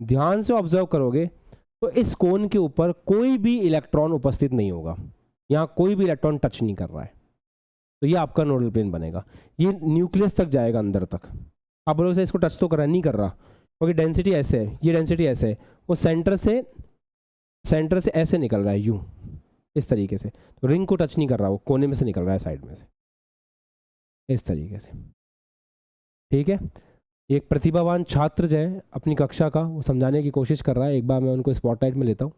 ध्यान से ऑब्जर्व करोगे तो इस कोन के ऊपर कोई भी इलेक्ट्रॉन उपस्थित नहीं होगा, यहां कोई भी इलेक्ट्रॉन टच नहीं कर रहा है। तो ये आपका नोडल प्लेन बनेगा। ये न्यूक्लियस तक जाएगा, अंदर तक। आप बोलोगे सर इसको टच तो कर रहा है, नहीं कर रहा, क्योंकि डेंसिटी ऐसे है, ये डेंसिटी ऐसे है, वो सेंटर से ऐसे निकल रहा है यूं, इस तरीके से। तो रिंग को टच नहीं कर रहा, वो कोने में से निकल रहा है, साइड में से, इस तरीके से। ठीक है, एक प्रतिभावान छात्र जो है अपनी कक्षा का, वो समझाने की कोशिश कर रहा है। एक बार मैं उनको स्पॉटलाइट में लेता हूँ,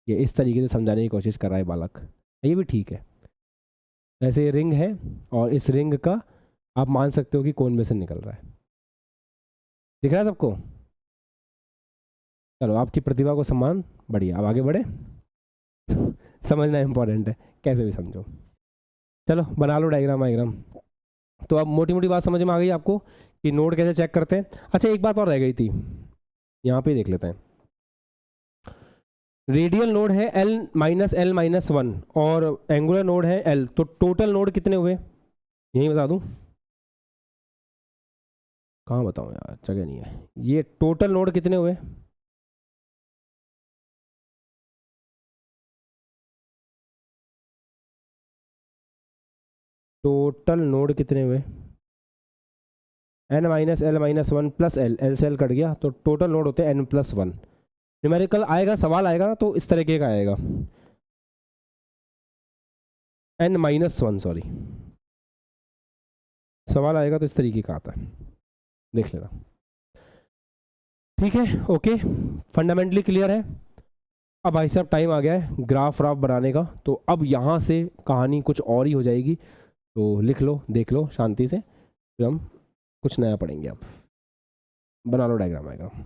ये इस तरीके से समझाने की कोशिश कर रहा है बालक, ये भी ठीक है। ऐसे ये रिंग है, और इस रिंग का आप मान सकते हो कि कोन में से निकल रहा है। दिख रहा है सबको? चलो, आपकी प्रतिभा को सम्मान, बढ़िया। अब आगे बढ़े। समझना इंपॉर्टेंट है, कैसे भी समझो। चलो बना लो डायग्राम वायग्राम। तो अब मोटी मोटी बात समझ में आ गई आपको कि नोड कैसे चेक करते हैं। अच्छा, एक बात और रह गई थी, यहाँ पे देख लेते हैं। रेडियल नोड है L-L-1 और एंगुलर नोड है L, तो टोटल नोड कितने हुए? यही बता दूं? कहाँ बताऊं यार, जगह नहीं है। ये टोटल नोड कितने हुए? टोटल नोड कितने हुए? N-L-1 प्लस L से L कट गया, तो टोटल नोड होते हैं N+1। न्यूमेरिकल आएगा, सवाल आएगा तो इस तरीके का आएगा, N-1 सॉरी, सवाल आएगा तो इस तरीके का आता है, देख लेना। ठीक है, ओके, फंडामेंटली क्लियर है। अब भाई साहब टाइम आ गया है ग्राफ व्राफ बनाने का, तो अब यहाँ से कहानी कुछ और ही हो जाएगी। तो लिख लो, देख लो शांति से, फिर हम कुछ नया पढ़ेंगे। अब बना लो डायग्राम वायग्राम।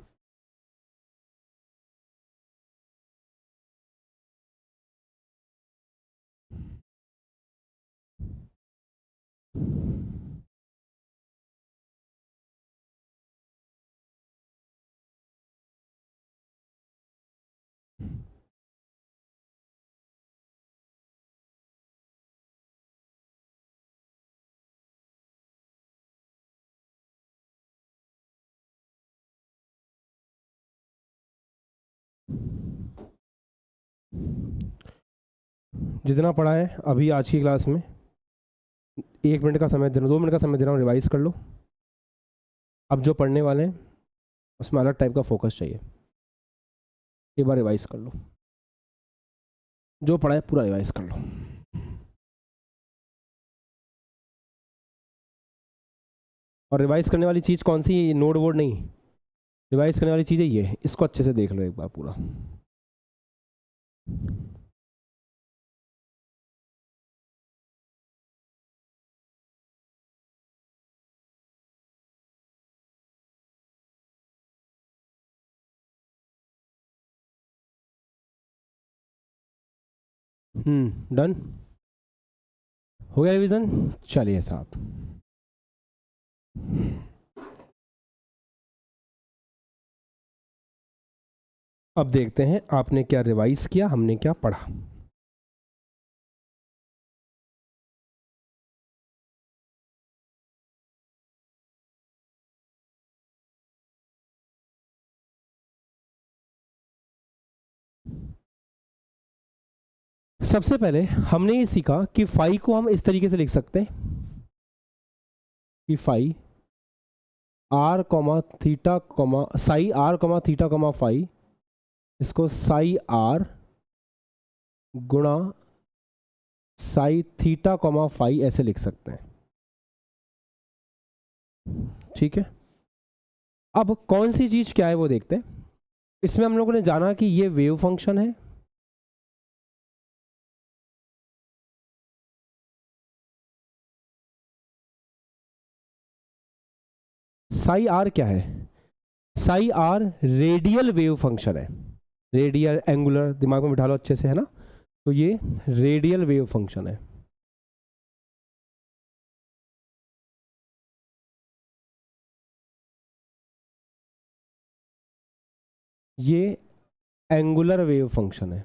जितना पढ़ा है अभी आज की क्लास में, 1 मिनट का समय दे रहा हूँ, 2 मिनट का समय दे रहा हूँ, रिवाइज कर लो। अब जो पढ़ने वाले हैं उसमें अलग टाइप का फोकस चाहिए, एक बार रिवाइज कर लो, जो पढ़ा है पूरा रिवाइज कर लो। और रिवाइज करने वाली चीज़ कौन सी? नोड वोड नहीं, रिवाइज करने वाली चीज़ है ये, इसको अच्छे से देख लो एक बार पूरा। डन हो गया रिवीजन। चलिए साहब, अब देखते हैं आपने क्या रिवाइज किया, हमने क्या पढ़ा। सबसे पहले हमने ये सीखा कि फाई को हम इस तरीके से लिख सकते हैं कि phi r comma theta comma psi r comma theta comma phi, इसको साई आर गुणा साई थीटा कॉमा फाई ऐसे लिख सकते हैं। ठीक है, अब कौन सी चीज क्या है वो देखते हैं। इसमें हम लोगों ने जाना कि ये वेव फंक्शन है, साई आर क्या है, psi are radial wave function है, रेडियल एंगुलर दिमाग में बिठा लो अच्छे से, है ना। तो ये रेडियल वेव फंक्शन है। ये एंगुलर वेव फंक्शन है।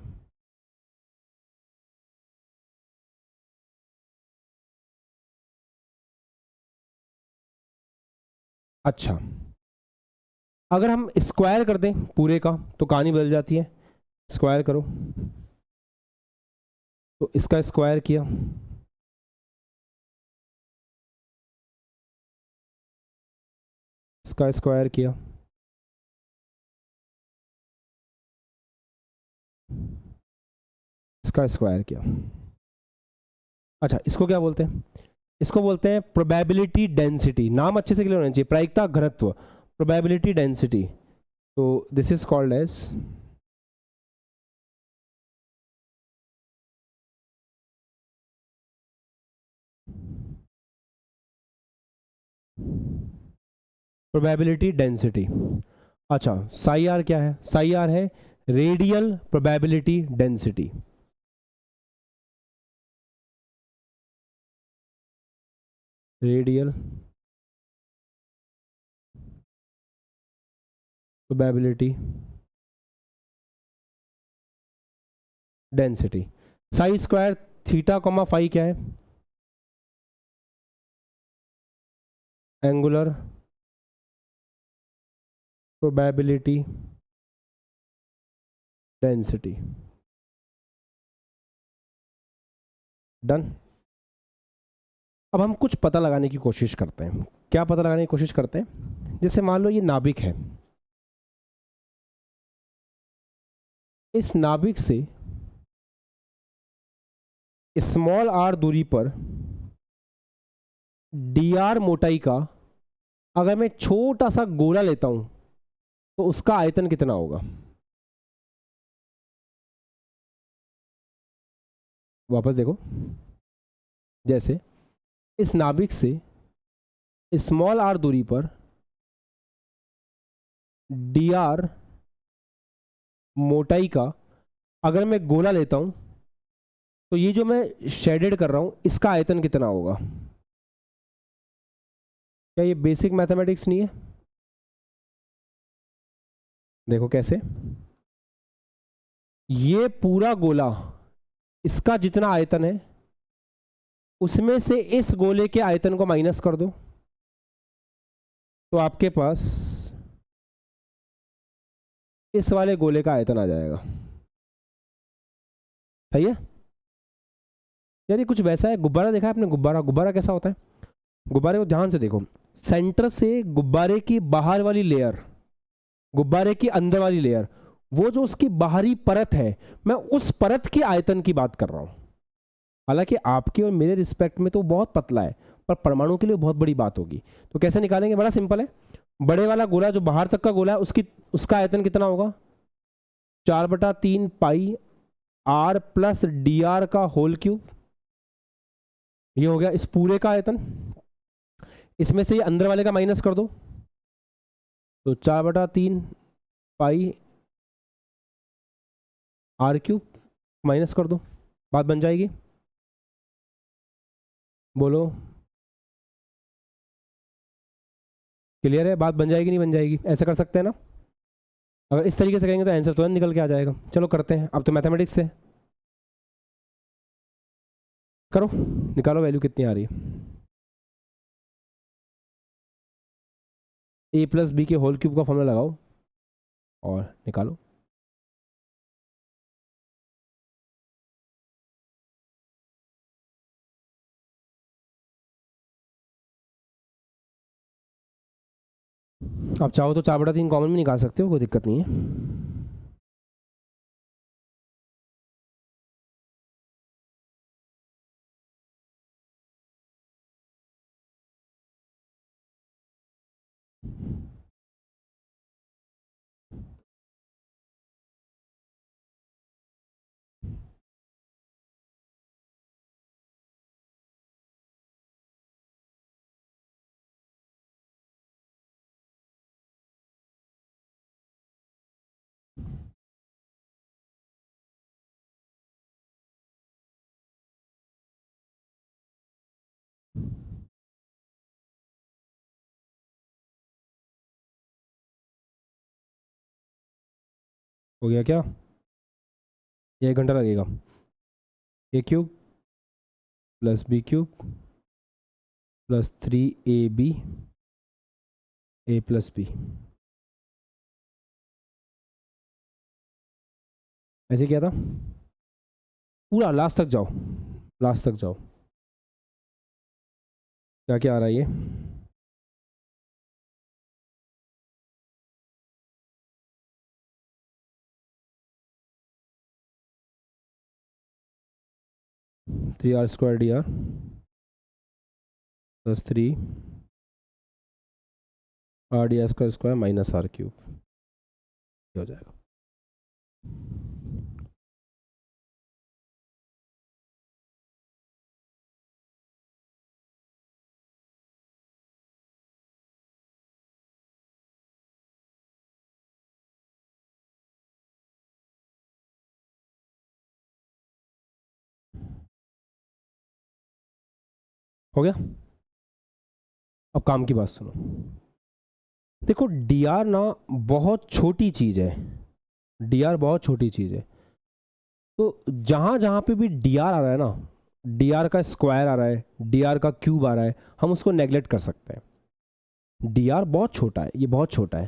अच्छा, अगर हम स्क्वायर कर दें पूरे का तो कहानी बदल जाती है। स्क्वायर करो, तो इसका स्क्वायर किया, इसका स्क्वायर किया, इसका स्क्वायर किया। अच्छा, इसको क्या बोलते हैं, इसको बोलते हैं प्रोबेबिलिटी डेंसिटी। नाम अच्छे से क्लियर होना चाहिए, प्रायिकता घनत्व, प्रोबेबिलिटी डेंसिटी। तो this is called as probability density. अच्छा, साई आर क्या है, साई आर है radial probability density. Radial probability density. Psi square theta comma phi क्या है, एंगुलर प्रोबेबिलिटी डेंसिटी। डन। अब हम कुछ पता लगाने की कोशिश करते हैं। क्या पता लगाने की कोशिश करते हैं, जैसे मान लो ये नाभिक है, इस नाभिक से स्मॉल आर दूरी पर डी आर मोटाई का अगर मैं छोटा सा गोला लेता हूं तो उसका आयतन कितना होगा। वापस देखो, जैसे इस नाभिक से स्मॉल आर दूरी पर डी आर मोटाई का अगर मैं गोला लेता हूं तो ये जो मैं शेडेड कर रहा हूं इसका आयतन कितना होगा। क्या ये बेसिक मैथमेटिक्स नहीं है। देखो कैसे, ये पूरा गोला, इसका जितना आयतन है उसमें से इस गोले के आयतन को माइनस कर दो तो आपके पास इस वाले गोले का आयतन आ जाएगा। सही है यार, ये कुछ वैसा है। गुब्बारा देखा है आपने, गुब्बारा, गुब्बारा कैसा होता है। गुब्बारे को ध्यान से देखो, सेंटर से गुब्बारे की बाहर वाली लेयर, गुब्बारे की अंदर वाली लेयर, वो जो उसकी बाहरी परत है, मैं उस परत के आयतन की बात कर रहा हूं। हालांकि आपके और मेरे रिस्पेक्ट में तो बहुत पतला है, पर परमाणु के लिए बहुत बड़ी बात होगी। तो कैसे निकालेंगे, बड़ा सिंपल है। बड़े वाला गोला जो बाहर तक का गोला है उसका आयतन कितना होगा, 4/3 पाई आर प्लस डी आर का होल क्यूब। ये हो गया इस पूरे का आयतन। इसमें से ये अंदर वाले का माइनस कर दो तो 4/3 पाई आर क्यूब माइनस कर दो, बात बन जाएगी? बोलो, क्लियर है? बात बन जाएगी नहीं बन जाएगी? ऐसे कर सकते हैं ना? अगर इस तरीके से करेंगे तो आंसर तुरंत निकल के आ जाएगा। चलो करते हैं, अब तो मैथमेटिक्स से करो, निकालो वैल्यू कितनी आ रही है। ए प्लस बी के होल क्यूब का फॉर्मूला लगाओ और निकालो। आप चाहो तो 4/3 कॉमन भी निकाल सकते हो, कोई दिक्कत नहीं है। हो गया क्या? ये 1 घंटा लगेगा। A cube plus b cube plus 3ab a plus b, ऐसे क्या था? पूरा लास्ट तक जाओ, लास्ट तक जाओ। क्या क्या आ रहा है ये? Three r square d r plus 3 r d r square square minus r cube हो जाएगा। हो गया? अब काम की बात सुनो। देखो डी आर ना बहुत छोटी चीज़ है, डी आर बहुत छोटी चीज़ है। तो जहाँ जहाँ पे भी डी आर आ रहा है ना, डी आर का स्क्वायर आ रहा है, डी आर का क्यूब आ रहा है, हम उसको नेग्लेक्ट कर सकते हैं। डी आर बहुत छोटा है, ये बहुत छोटा है,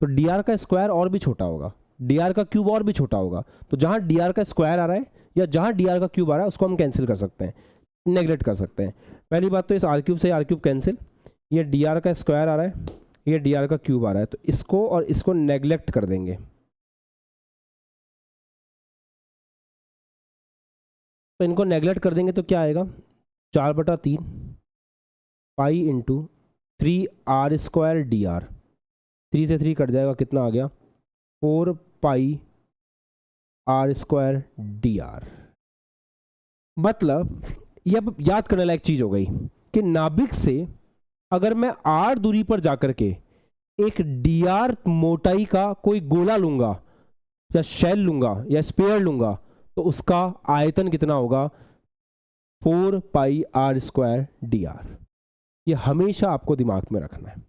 तो डी आर का स्क्वायर और भी छोटा होगा, डी आर का क्यूब और भी छोटा होगा। तो जहाँ डी आर का स्क्वायर आ रहा है या जहाँ डी आर का क्यूब आ रहा है उसको हम कैंसिल कर सकते हैं, नेग्लेक्ट कर सकते हैं। पहली बात तो इस आर क्यूब से आर क्यूब कैंसिल, ये डी आर का स्क्वायर आ रहा है, ये डी आर का क्यूब आ रहा है, तो इसको और इसको नेग्लेक्ट कर देंगे। तो इनको नेग्लेक्ट कर देंगे तो क्या आएगा? 4/3 pi into 3r² D R, 3 से 3 कट जाएगा, कितना आ गया? 4 पाई r² डी आर। मतलब ये अब याद करने लायक चीज हो गई कि नाभिक से अगर मैं r दूरी पर जाकर के एक डी आर मोटाई का कोई गोला लूंगा या शेल लूंगा या स्पेयर लूंगा तो उसका आयतन कितना होगा? 4 पाई r² डी आर। ये हमेशा आपको दिमाग में रखना है।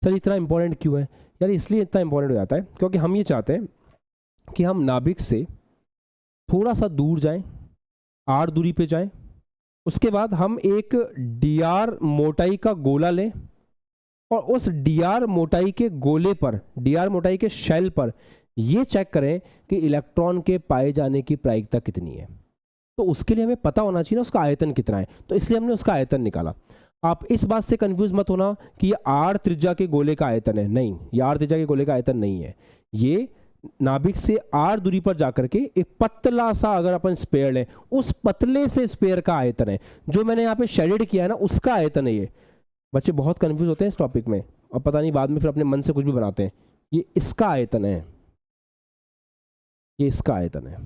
सर इतना इंपॉर्टेंट क्यों है यार? इसलिए इतना इंपॉर्टेंट हो जाता है क्योंकि हम ये चाहते हैं कि हम नाभिक से थोड़ा सा दूर जाएं, r दूरी पे जाएं, उसके बाद हम एक डी आर मोटाई का गोला लें और उस डी आर मोटाई के गोले पर, डी आर मोटाई के शेल पर ये चेक करें कि इलेक्ट्रॉन के पाए जाने की प्रायिकता कितनी है। तो उसके लिए हमें पता होना चाहिए ना उसका आयतन कितना है, तो इसलिए हमने उसका आयतन निकाला। आप इस बात से कंफ्यूज मत होना कि ये आर त्रिज्या के गोले का आयतन है, नहीं, ये आर त्रिज्या के गोले का आयतन नहीं है। ये नाभिक से आर दूरी पर जाकर के एक पतला सा अगर अपन स्पेयर लें, उस पतले से स्पेयर का आयतन है। जो मैंने यहाँ पे शेडेड किया है ना, उसका आयतन है ये। बच्चे बहुत कंफ्यूज होते हैं इस टॉपिक में और पता नहीं बाद में फिर अपने मन से कुछ भी बनाते हैं। ये इसका आयतन है, ये इसका आयतन है।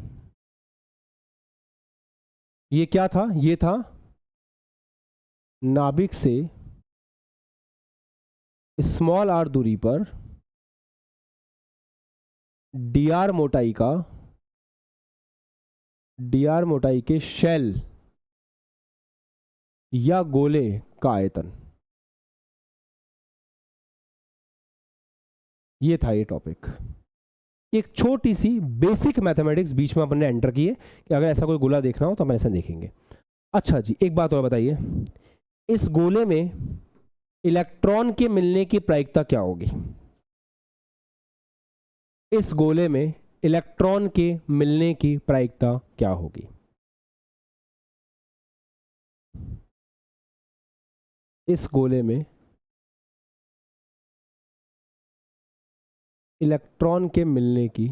ये क्या था? ये था नाभिक से स्मॉल आर दूरी पर डी आर मोटाई का dr मोटाई के शेल या गोले का आयतन। ये था ये टॉपिक। एक छोटी सी बेसिक मैथमेटिक्स बीच में अपन ने एंटर की है कि अगर ऐसा कोई गोला देखना हो तो हम ऐसा देखेंगे। अच्छा जी, एक बात और बताइए, इस गोले में इलेक्ट्रॉन के मिलने की प्रायिकता क्या होगी? इस गोले में इलेक्ट्रॉन के मिलने की प्रायिकता क्या होगी? इस गोले में इलेक्ट्रॉन के मिलने की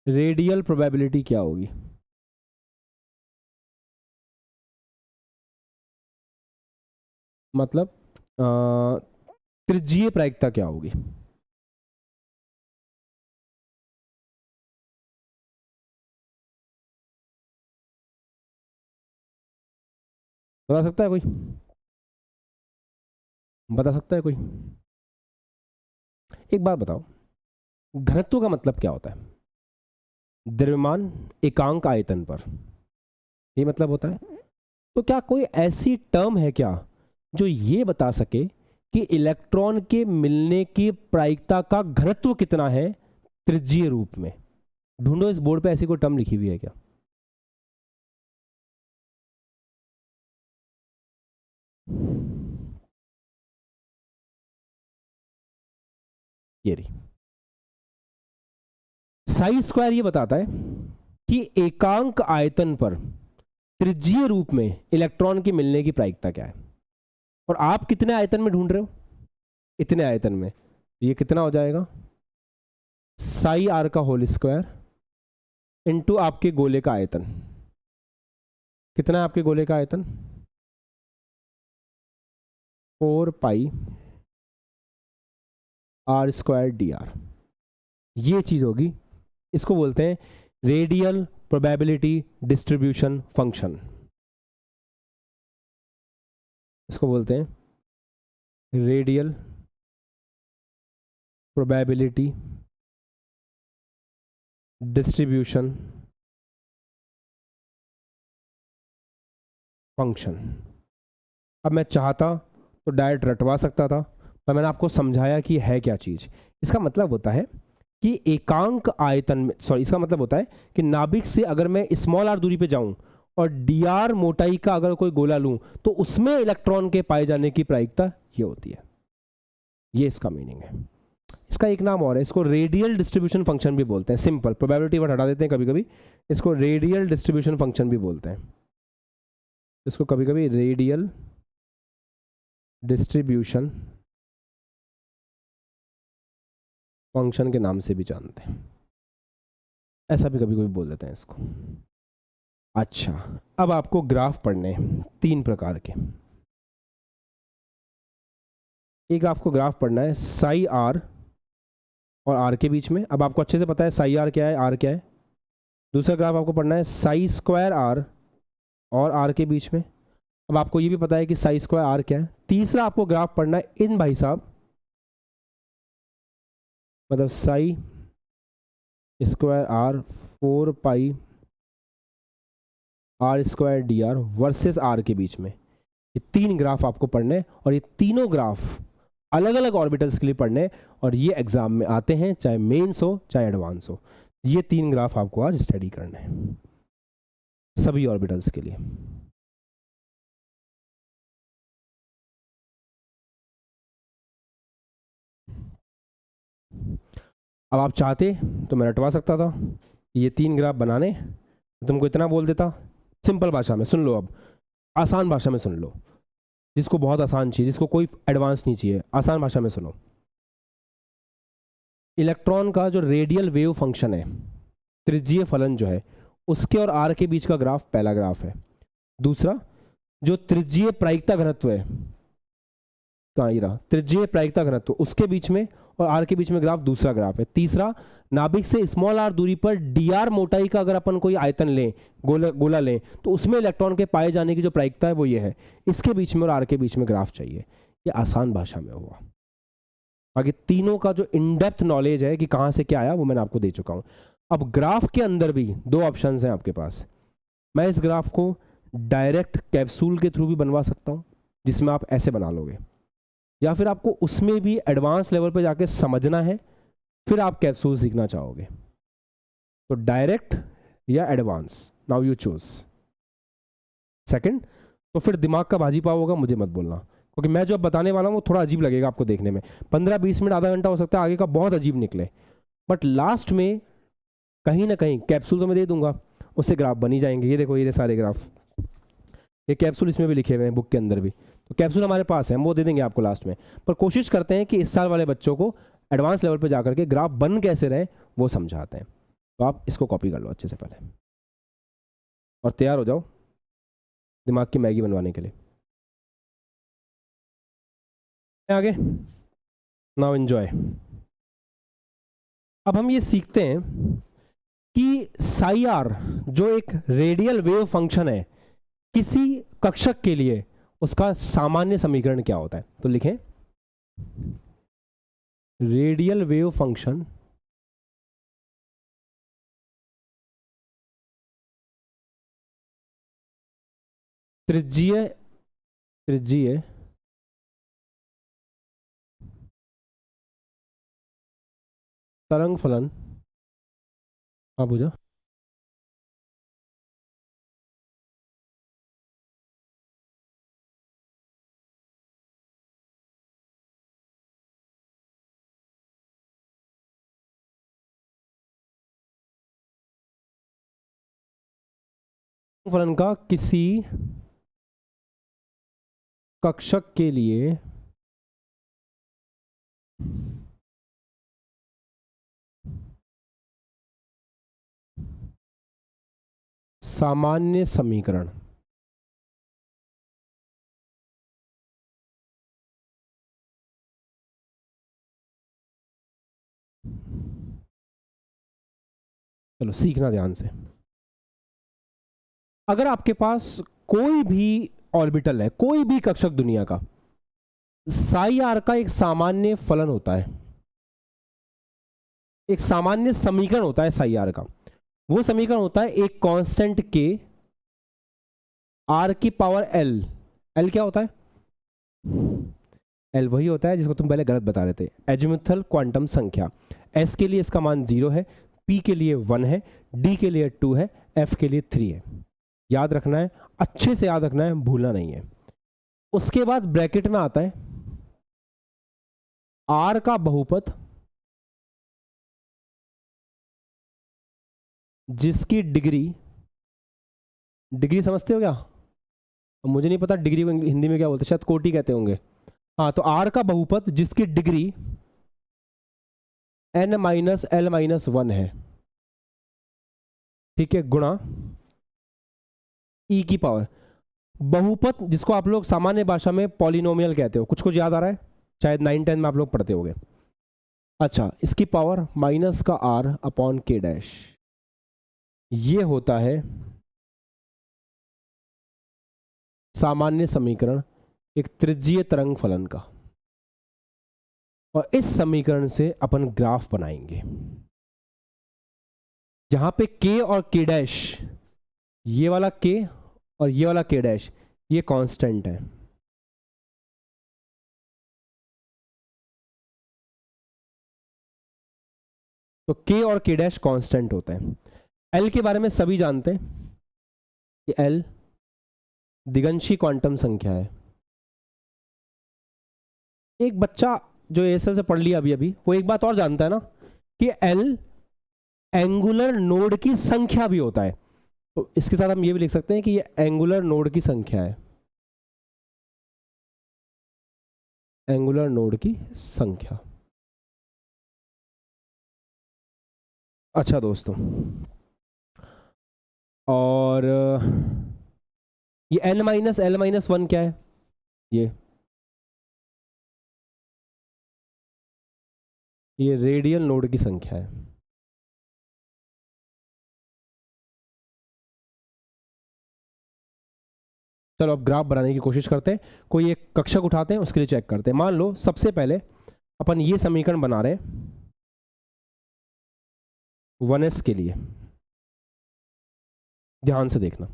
रेडियल प्रोबेबिलिटी क्या होगी? मतलब त्रिज्यीय प्रायिकता क्या होगी? बता सकता है कोई? बता सकता है कोई? एक बात बताओ, घनत्व का मतलब क्या होता है? द्रव्यमान एकांक आयतन पर, ये मतलब होता है। तो क्या कोई ऐसी टर्म है क्या जो ये बता सके कि इलेक्ट्रॉन के मिलने की प्रायिकता का घनत्व कितना है त्रिज्यीय रूप में? ढूंढो इस बोर्ड पे ऐसी कोई टर्म लिखी हुई है क्या? ये रही। साई स्क्वायर ये बताता है कि एकांक आयतन पर त्रिज्यीय रूप में इलेक्ट्रॉन के मिलने की प्रायिकता क्या है। और आप कितने आयतन में ढूंढ रहे हो? इतने आयतन में। ये कितना हो जाएगा? साई आर का होल स्क्वायर इंटू आपके गोले का आयतन। कितना है आपके गोले का आयतन? 4 pi r square d are. ये चीज होगी, इसको बोलते हैं रेडियल प्रोबेबिलिटी डिस्ट्रीब्यूशन फंक्शन। इसको बोलते हैं रेडियल प्रोबेबिलिटी डिस्ट्रीब्यूशन फंक्शन। अब मैं चाहता तो डायरेक्ट रटवा सकता था, पर मैंने आपको समझाया कि है क्या चीज। इसका मतलब होता है कि एकांक आयतन में, सॉरी, इसका मतलब होता है कि नाभिक से अगर मैं स्मॉल आर दूरी पे जाऊं और डी आर मोटाई का अगर कोई गोला लूं तो उसमें इलेक्ट्रॉन के पाए जाने की प्रायिकता ये होती है। ये इसका मीनिंग है। इसका एक नाम और है, इसको रेडियल डिस्ट्रीब्यूशन फंक्शन भी बोलते हैं। सिंपल प्रोबेबिलिटी वर्ड हटा देते हैं कभी कभी, इसको रेडियल डिस्ट्रीब्यूशन फंक्शन भी बोलते हैं। इसको कभी कभी रेडियल डिस्ट्रीब्यूशन फंक्शन के नाम से भी जानते हैं, ऐसा भी कभी कभी बोल देते हैं इसको। अच्छा, अब आपको ग्राफ पढ़ने हैं 3 प्रकार के। एक आपको ग्राफ पढ़ना है साई आर और आर के बीच में। अब आपको अच्छे से पता है साई आर क्या है, आर क्या है। दूसरा ग्राफ आपको पढ़ना है साई स्क्वायर आर और आर के बीच में। अब आपको ये भी पता है कि साई स्क्वायर आर क्या है। तीसरा आपको ग्राफ पढ़ना है इन भाई साहब, मतलब psi square r 4 pi r square d r versus r के बीच में। ये 3 ग्राफ आपको पढ़ने, और ये तीनों ग्राफ अलग अलग ऑर्बिटल्स के लिए पढ़ने, और ये एग्जाम में आते हैं, चाहे मेंस हो चाहे एडवांस हो। ये 3 ग्राफ आपको आज स्टडी करने हैं सभी ऑर्बिटल्स के लिए। अब आप चाहते तो मैं रटवा सकता था ये 3 ग्राफ बनाने, तुमको इतना बोल देता, सिंपल भाषा में सुन लो, अब आसान भाषा में सुन लो, जिसको बहुत आसान चाहिए, जिसको कोई एडवांस नहीं चाहिए, आसान भाषा में सुनो। इलेक्ट्रॉन का जो रेडियल वेव फंक्शन है, त्रिज्यीय फलन जो है, उसके और आर के बीच का ग्राफ पहला ग्राफ है। दूसरा जो त्रिज्यीय प्रायिकता घनत्व है, कहाँ ये रहा, त्रिज्यीय प्रायिकता घनत्व, उसके बीच में और आर के बीच में ग्राफ दूसरा ग्राफ है। तीसरा नाभिक से स्मॉल आर दूरी पर डी आर मोटाई का अगर अपन कोई आयतन लें, गोला लें, तो उसमें इलेक्ट्रॉन के पाए जाने की जो प्रायिकता है वो ये है। इसके बीच में और आर के बीच में ग्राफ चाहिए। ये आसान भाषा में हुआ। बाकी तीनों का जो इन डेप्थ नॉलेज है कि कहाँ से क्या आया वो मैंने आपको दे चुका हूँ। अब ग्राफ के अंदर भी दो ऑप्शंस हैं आपके पास। मैं इस ग्राफ को डायरेक्ट कैप्सूल के थ्रू भी बनवा सकता हूँ, जिसमें आप ऐसे बना लोगे, या फिर आपको उसमें भी एडवांस लेवल पे जाके समझना है, फिर आप कैप्सूल सीखना चाहोगे। तो डायरेक्ट या advance, now you choose second. तो फिर दिमाग का भाजी पाव होगा, मुझे मत बोलना, क्योंकि मैं जो अब बताने वाला हूँ वो थोड़ा अजीब लगेगा आपको देखने में। 15-20 मिनट, आधा घंटा हो सकता है आगे का बहुत अजीब निकले, बट लास्ट में कहीं ना कहीं कैप्सूल तो मैं दे दूंगा, उससे ग्राफ बन ही जाएंगे। ये देखो, ये सारे ग्राफ, ये कैप्सूल इसमें भी लिखे हुए हैं बुक के अंदर भी, तो कैप्सूल हमारे पास है, हम वो दे देंगे आपको लास्ट में। पर कोशिश करते हैं कि इस साल वाले बच्चों को एडवांस लेवल पे जाकर के ग्राफ बन कैसे रहे वो समझाते हैं। तो आप इसको कॉपी कर लो अच्छे से पहले, और तैयार हो जाओ दिमाग की मैगी बनवाने के लिए। आगे, नाउ एंजॉय। अब हम ये सीखते हैं कि साई आर जो एक रेडियल वेव फंक्शन है किसी कक्षक के लिए, उसका सामान्य समीकरण क्या होता है। तो लिखें, रेडियल वेव फंक्शन त्रिज्यीय तरंग फलन। हाँ पूछा। फलन का किसी कक्षक के लिए सामान्य समीकरण। चलो सीखना ध्यान से। अगर आपके पास कोई भी ऑर्बिटल है, कोई भी कक्षक दुनिया का, साई आर का एक सामान्य फलन होता है, एक सामान्य समीकरण होता है साई आर का। वो समीकरण होता है एक कांस्टेंट के आर की पावर एल। एल क्या होता है? एल वही होता है जिसको तुम पहले गलत बता रहे थे, एजिमुथल क्वांटम संख्या। एस के लिए इसका मान 0 है, पी के लिए 1 है, डी के लिए 2 है, एफ के लिए 3 है। याद रखना है, अच्छे से याद रखना है, भूलना नहीं है। उसके बाद ब्रैकेट में आता है आर का बहुपद जिसकी डिग्री समझते हो क्या? मुझे नहीं पता डिग्री को हिंदी में क्या बोलते, शायद कोटि कहते होंगे। हाँ, तो आर का बहुपद जिसकी degree n minus L minus 1 है, ठीक है, गुणा ई की पावर। बहुपद जिसको आप लोग सामान्य भाषा में पॉलिनोमियल कहते हो, कुछ कुछ याद आ रहा है? शायद 9-10 में आप लोग पढ़ते होंगे। अच्छा, इसकी पावर माइनस का आर अपॉन के डैश, ये होता है सामान्य समीकरण एक त्रिज्यीय तरंग फलन का। और इस समीकरण से अपन ग्राफ बनाएंगे जहां पे k और k डैश, ये वाला k और ये वाला k डैश, ये कांस्टेंट है। तो k और k डैश कांस्टेंट होते हैं। l के बारे में सभी जानते हैं कि l दिगंशी क्वांटम संख्या है। एक बच्चा जो एसएल से पढ़ लिया अभी अभी, वो एक बात और जानता है ना कि l एंगुलर नोड की संख्या भी होता है। तो इसके साथ हम ये भी लिख सकते हैं कि ये एंगुलर नोड की संख्या है, एंगुलर नोड की संख्या। अच्छा दोस्तों, और ये n माइनस एल माइनस 1 क्या है? ये रेडियल नोड की संख्या है। चलो अब ग्राफ बनाने की कोशिश करते हैं। कोई एक कक्षक उठाते हैं, उसके लिए चेक करते हैं। मान लो सबसे पहले अपन ये समीकरण बना रहे हैं 1s के लिए। ध्यान से देखना।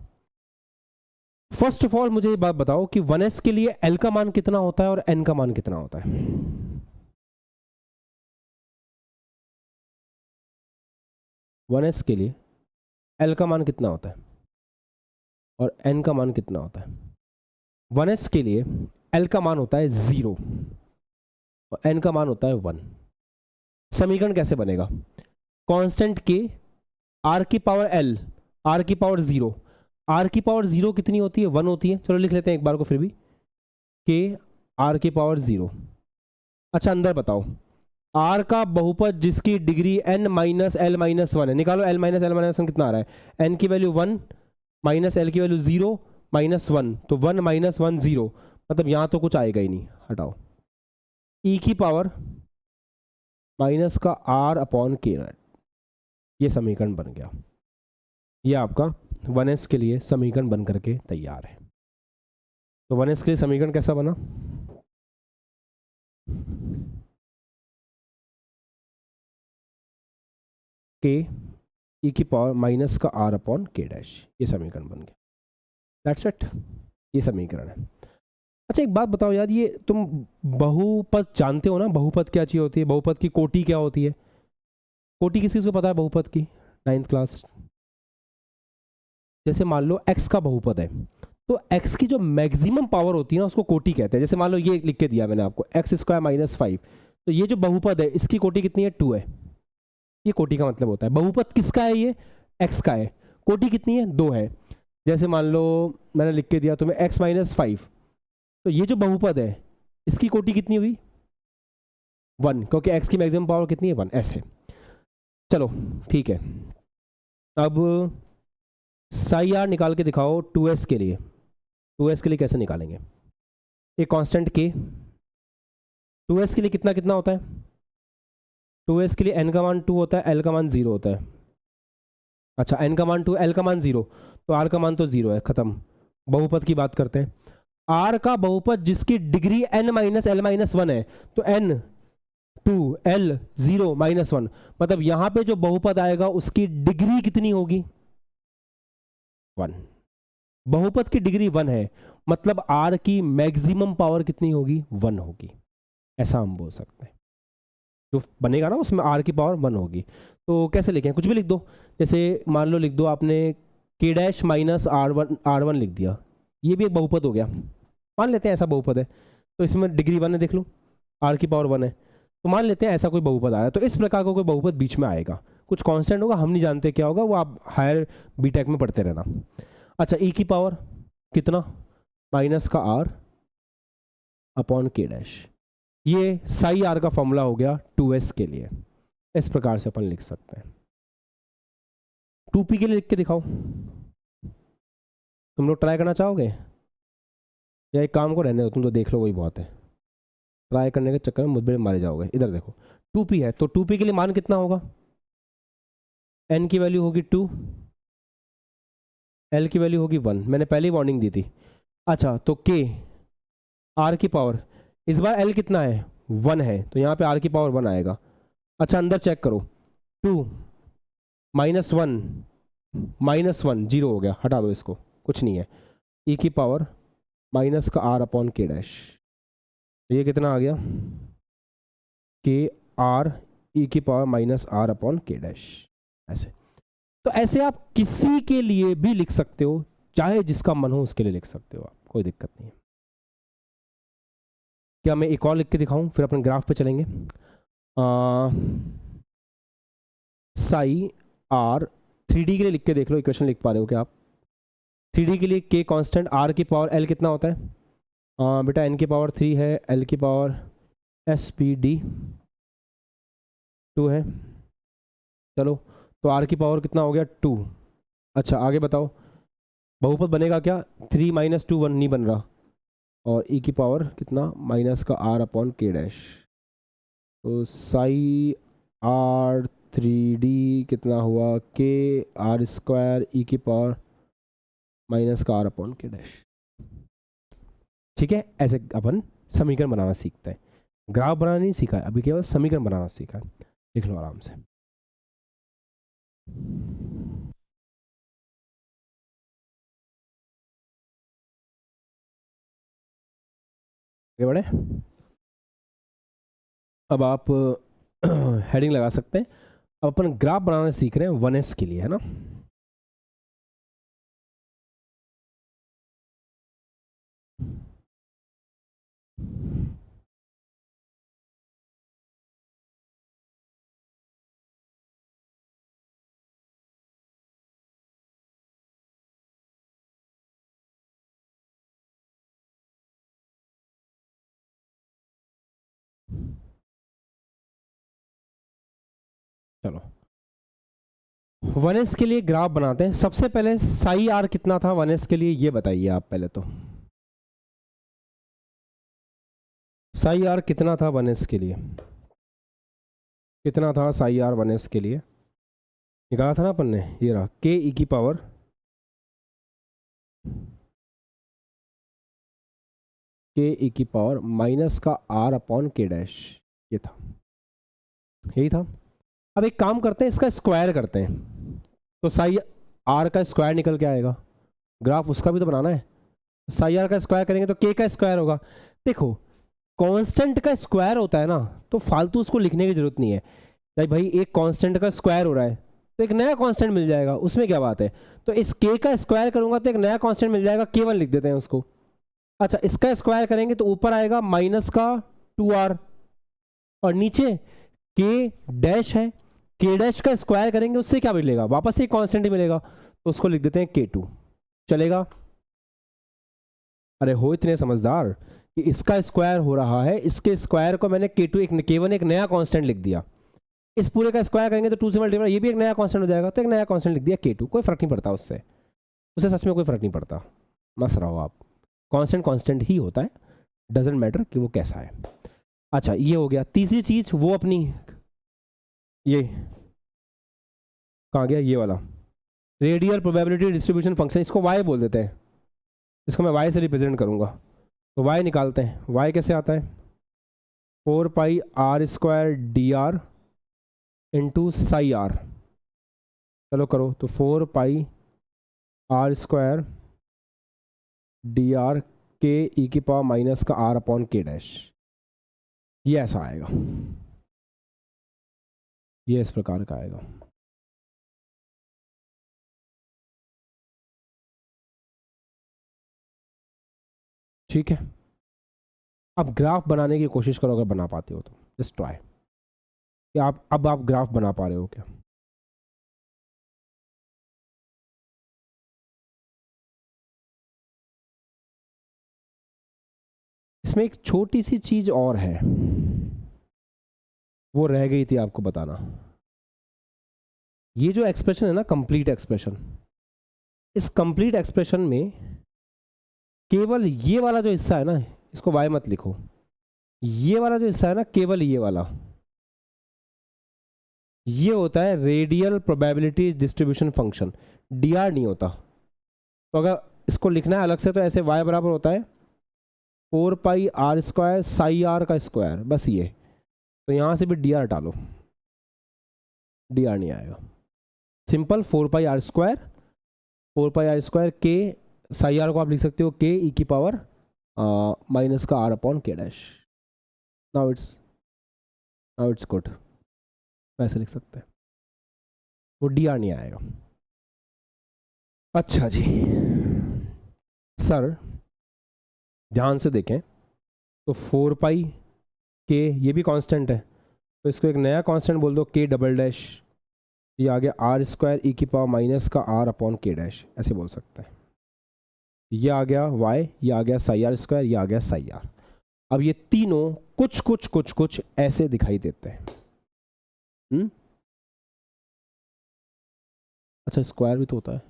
फर्स्ट ऑफ ऑल मुझे ये बात बताओ कि 1s के लिए l का मान कितना होता है और n का मान कितना होता है? 1s के लिए l का मान कितना होता है और n का मान कितना होता है? 1s के लिए l का मान होता है 0 और n का मान होता है 1। समीकरण कैसे बनेगा? कांस्टेंट के r की पावर l, r की पावर 0, r की पावर 0 कितनी होती है? 1 होती है। चलो लिख लेते हैं एक बार को फिर भी, के r की पावर 0। अच्छा अंदर बताओ, r का बहुपद जिसकी degree n minus l minus 1 है, निकालो l माइनस l माइनस 1 कितना आ रहा है? n की वैल्यू 1 माइनस l की वैल्यू 0 माइनस 1, तो 1 माइनस 1 0, मतलब यहां तो कुछ आएगा ही नहीं, हटाओ। e की पावर माइनस का r अपॉन के, ये समीकरण बन गया। ये आपका 1s के लिए समीकरण बन करके तैयार है। तो 1s के लिए समीकरण कैसा बना? के ई की पावर माइनस का r अपॉन के डैश, ये समीकरण बन गया। दैट्स इट, ये समीकरण है। अच्छा एक बात बताओ यार, ये तुम बहुपद जानते हो ना? बहुपद क्या चीज़ होती है? बहुपद की कोटि क्या होती है? कोटि किसी को पता है बहुपद की? 9th class. जैसे मान लो x का बहुपद है, तो x की जो मैक्सिमम पावर होती है ना उसको कोटि कहते हैं। जैसे मान लो ये लिख के दिया मैंने आपको, एक्स स्क्वायर माइनस 5, तो ये जो बहुपद है इसकी कोटि कितनी है? 2 है। ये कोटि का मतलब होता है। बहुपद किसका है? ये x का है। कोटि कितनी है? 2 है। जैसे मान लो मैंने लिख के दिया तुम्हें x माइनस 5, तो ये जो बहुपद है इसकी कोटि कितनी हुई? 1, क्योंकि x की मैक्सिमम पावर कितनी है? 1, ऐसे। चलो ठीक है, अब साई आर निकाल के दिखाओ 2s के लिए। 2s के लिए कैसे निकालेंगे? एक कांस्टेंट k, 2s के लिए कितना कितना होता है? 2s के लिए n का मान 2 होता है, l का मान 0 होता है। अच्छा n का मान 2, l का मान 0, तो r का मान तो 0 है, खत्म। बहुपद की बात करते हैं। r का बहुपद जिसकी degree n minus l minus 1 है, तो n 2 l 0 माइनस 1, मतलब यहां पे जो बहुपद आएगा उसकी डिग्री कितनी होगी? 1। बहुपद की डिग्री 1 है, मतलब r की मैक्सिमम पावर कितनी होगी? 1 होगी, ऐसा हम बोल सकते हैं। जो बनेगा ना उसमें r की पावर 1 होगी। तो कैसे लिखें? कुछ भी लिख दो। जैसे मान लो लिख दो आपने k डैश माइनस r1 लिख दिया, ये भी एक बहुपद हो गया। मान लेते हैं ऐसा बहुपद है, तो इसमें डिग्री 1 है, देख लो r की पावर 1 है, तो मान लेते हैं ऐसा कोई बहुपद आ रहा है। तो इस प्रकार का कोई बहुपद बीच में आएगा, कुछ कांस्टेंट होगा, हम नहीं जानते क्या होगा, वो आप हायर बीटेक में पढ़ते रहना। अच्छा e की पावर कितना? माइनस का r अपॉन के डैश, ये साई आर का फॉर्मूला हो गया 2s के लिए। इस प्रकार से अपन लिख सकते हैं। 2p के लिए लिख के दिखाओ। तुम लोग ट्राई करना चाहोगे या एक काम को रहने दो, तुम तो देख लो वही बहुत है। ट्राई करने के चक्कर में मुझे मारे जाओगे। इधर देखो 2p है, तो 2p के लिए मान कितना होगा? n की वैल्यू होगी 2, l की वैल्यू होगी 1, मैंने पहले ही वार्निंग दी थी। अच्छा तो k r की पावर, इस बार l कितना है? 1 है, तो यहाँ पे r की पावर 1 आएगा। अच्छा अंदर चेक करो, 2 माइनस 1 माइनस 1 0 हो गया, हटा दो इसको, कुछ नहीं है। e की पावर माइनस का r अपॉन के डैश, ये कितना आ गया? के आर ई की power minus r upon k dash, ऐसे। तो ऐसे आप किसी के लिए भी लिख सकते हो, चाहे जिसका मन हो उसके लिए लिख सकते हो आप, कोई दिक्कत नहीं है। क्या मैं एक और लिख के दिखाऊं, फिर अपन ग्राफ पे चलेंगे। साई आर 3D के लिए लिख के देख लो, इक्वेशन लिख पा रहे हो क्या आप? 3D के लिए के कांस्टेंट, r की पावर l कितना होता है? बेटा n की पावर 3 है, l की पावर SPD 2 है। चलो तो r की पावर कितना हो गया? 2। अच्छा आगे बताओ, बहुपद बनेगा क्या? 3 माइनस 2 1 नहीं बन रहा, और e की पावर कितना? माइनस का r अपॉन के डैश, तो साई r 3D कितना हुआ? के आर स्क्वायर ई की पावर माइनस का r अपॉन के डैश। ठीक है, ऐसे अपन समीकरण बनाना सीखते हैं। ग्राफ बनाना नहीं सीखा है, अभी केवल समीकरण बनाना सीखा है। लिख लो आराम से। आगे बढ़े। अब आप हेडिंग लगा सकते हैं। अब अपन ग्राफ बनाना सीख रहे हैं 1s के लिए, है ना। चलो 1s के लिए ग्राफ बनाते हैं। सबसे पहले साई आर कितना था 1s के लिए, ये बताइए आप पहले तो। साई आर कितना था 1s के लिए, कितना था साई आर 1s के लिए, निकाला था ना अपन ने। ये रहा के ई की पावर माइनस का आर अपॉन के डैश, ये था, यही था। अब एक काम करते हैं, इसका स्क्वायर करते हैं, तो साई आर का स्क्वायर निकल के आएगा। ग्राफ उसका भी तो बनाना है। साई आर का स्क्वायर करेंगे तो के का स्क्वायर होगा। देखो कांस्टेंट का स्क्वायर होता है ना, तो फालतू उसको लिखने की जरूरत नहीं है। भाई एक कांस्टेंट का स्क्वायर हो रहा है तो एक नया कांस्टेंट मिल जाएगा, उसमें क्या बात है। तो इस के का स्क्वायर करूंगा तो एक नया कांस्टेंट मिल जाएगा, केवल लिख देते हैं उसको। अच्छा इसका स्क्वायर करेंगे तो ऊपर आएगा माइनस का 2r, और नीचे के डैश है, के डैश का स्क्वायर करेंगे उससे क्या मिलेगा, वापस एक कांस्टेंट ही मिलेगा, तो उसको लिख देते हैं k2। चलेगा। अरे हो इतने समझदार कि इसका स्क्वायर हो रहा है, इसके स्क्वायर को मैंने k2 केवल एक नया कांस्टेंट लिख दिया। इस पूरे का स्क्वायर करेंगे तो 2 से मल्टीप्लाई, ये भी एक नया कांस्टेंट हो जाएगा, तो एक नया कांस्टेंट लिख दिया k2। कोई फर्क नहीं पड़ता उससे, उससे सच में कोई फर्क नहीं पड़ता, मस्त रहो आप। कांस्टेंट कांस्टेंट ही होता है, डजेंट मैटर कि वो कैसा है। अच्छा ये हो गया। तीसरी चीज वो अपनी, ये कहाँ गया, ये वाला रेडियल प्रोबेबिलिटी डिस्ट्रीब्यूशन फंक्शन, इसको y बोल देते हैं, इसको मैं y से रिप्रेजेंट करूंगा। तो y निकालते हैं। y कैसे आता है, 4 pi r square d r into psi r. चलो करो, तो 4 pi r square d r के ई की पावर माइनस का आर अपॉन के डैश, ये ऐसा आएगा, ये इस प्रकार का आएगा। ठीक है। अब ग्राफ बनाने की कोशिश करो, अगर बना पाते हो तो जस्ट ट्राई, कि आप ग्राफ बना पा रहे हो क्या। इसमें एक छोटी सी चीज और है, वो रह गई थी आपको बताना। ये जो एक्सप्रेशन है ना, कंप्लीट एक्सप्रेशन, इस कंप्लीट एक्सप्रेशन में केवल ये वाला जो हिस्सा है ना, इसको y मत लिखो, ये वाला जो हिस्सा है ना, केवल ये वाला, ये होता है radial probability distribution function, dr नहीं होता। तो अगर इसको लिखना है अलग से तो ऐसे y बराबर होता है 4 pi r square psi R का स्क्वायर, बस ये। तो यहाँ से भी dr हटा लो, dr नहीं आएगा, सिंपल 4 पाई आर स्क्वायर के साई आर को आप लिख सकते हो के ई की पावर माइनस का r upon k dash. Now it's good, वैसे लिख सकते हैं, वो dr नहीं आएगा। अच्छा जी सर ध्यान से देखें, तो 4 पाई के, ये भी कांस्टेंट है, तो इसको एक नया कांस्टेंट बोल दो के डबल डैश, ये आ गया आर स्क्वायर ई की पावर माइनस का आर अपॉन के डैश, ऐसे बोल सकते हैं। ये आ गया y, ये आ गया साई आर स्क्वायर, ये आ गया साई आर। अब ये तीनों कुछ कुछ कुछ कुछ ऐसे दिखाई देते हैं। अच्छा स्क्वायर भी तो होता है,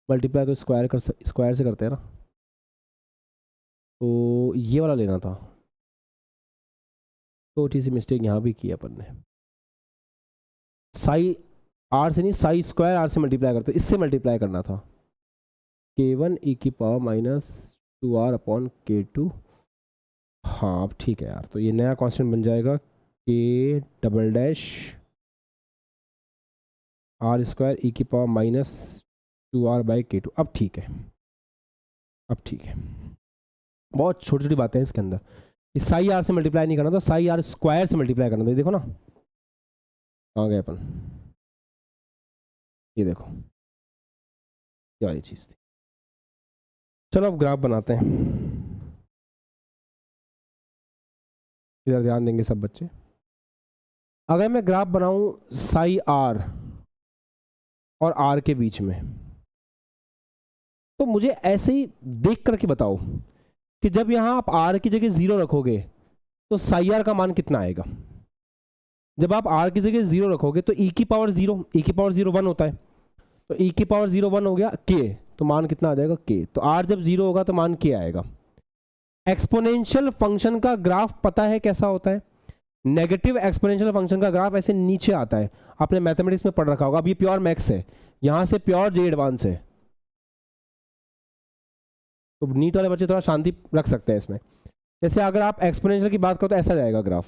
मल्टीप्लाई तो स्क्वायर से करते हैं ना, तो ये वाला लेना था। छोटी सी मिस्टेक यहाँ भी की अपन ने, साई आर से नहीं, साई स्क्वायर आर से मल्टीप्लाई करते, इससे मल्टीप्लाई करना था, k1 ई की power minus 2r upon k2। हाँ अब ठीक है यार, तो ये नया कांस्टेंट बन जाएगा के डबल डैश आर स्क्वायर ई की पावर माइनस 2r बाई के टू। अब ठीक है, अब ठीक है। बहुत छोटी छोटी बातें हैं इसके अंदर। इस साई आर से मल्टीप्लाई नहीं करना था, साई आर स्क्वायर से मल्टीप्लाई करना था। देखो ना कहाँ गए अपन, ये देखो ये वाली चीज़ थी। चलो अब ग्राफ बनाते हैं, इधर ध्यान देंगे सब बच्चे। अगर मैं ग्राफ बनाऊं साई आर और आर के बीच में, तो मुझे ऐसे ही देख करके बताओ कि जब यहां आप आर की जगह 0 रखोगे तो साई आर का मान कितना आएगा। जब आप आर की जगह 0 रखोगे तो ई की पावर 0, ई की पावर 0 1 होता है, तो ई की पावर 0 1 हो गया के, तो मान कितना आ जाएगा के। तो आर जब 0 होगा तो मान के आएगा। एक्सपोनेंशियल फंक्शन का ग्राफ पता है कैसा होता है? नेगेटिव एक्सपोनेंशियल फंक्शन का ग्राफ ऐसे नीचे आता है, आपने मैथमेटिक्स में पढ़ रखा होगा। अब ये प्योर मैक्स है, यहां से प्योर जे एडवांस है, तो नीट वाले बच्चे थोड़ा शांति रख सकते हैं इसमें। जैसे अगर आप एक्सपोनेंशियल की बात करो तो ऐसा जाएगा ग्राफ,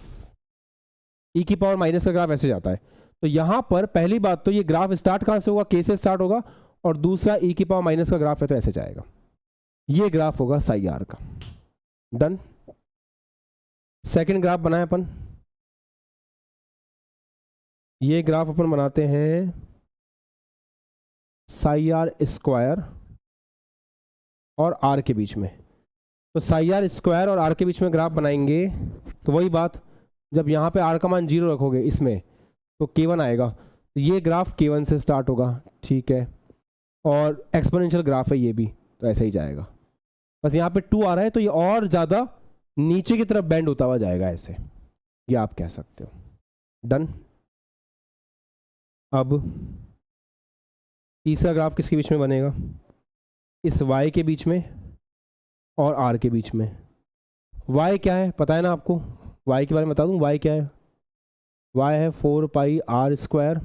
ई की पावर माइनस का ग्राफ ऐसे जाता है। तो यहां पर पहली बात तो ये ग्राफ स्टार्ट कहां से होगा, के से स्टार्ट होगा, और दूसरा ई की पावर माइनस का ग्राफ है तो ऐसे जाएगा। ये ग्राफ होगा साई आर का। डन। सेकंड ग्राफ बनाए अपन, ये ग्राफ अपन बनाते हैं साई आर स्क्वायर और आर के बीच में। तो साई आर स्क्वायर और आर के बीच में ग्राफ बनाएंगे तो वही बात, जब यहाँ पे आर का मान 0 रखोगे इसमें तो k1 आएगा, तो ये ग्राफ k1 से स्टार्ट होगा, ठीक है। और एक्सपोनेंशियल ग्राफ है ये भी, तो ऐसा ही जाएगा। बस यहाँ पे 2 आ रहा है तो ये और ज़्यादा नीचे की तरफ बेंड होता हुआ जाएगा ऐसे, ये आप कह सकते हो। डन। अब तीसरा ग्राफ किसके बीच में बनेगा, इस y के बीच में और r के बीच में। y क्या है पता है ना आपको, y के बारे में बता दूं, y क्या है, y है 4 पाई r स्क्वायर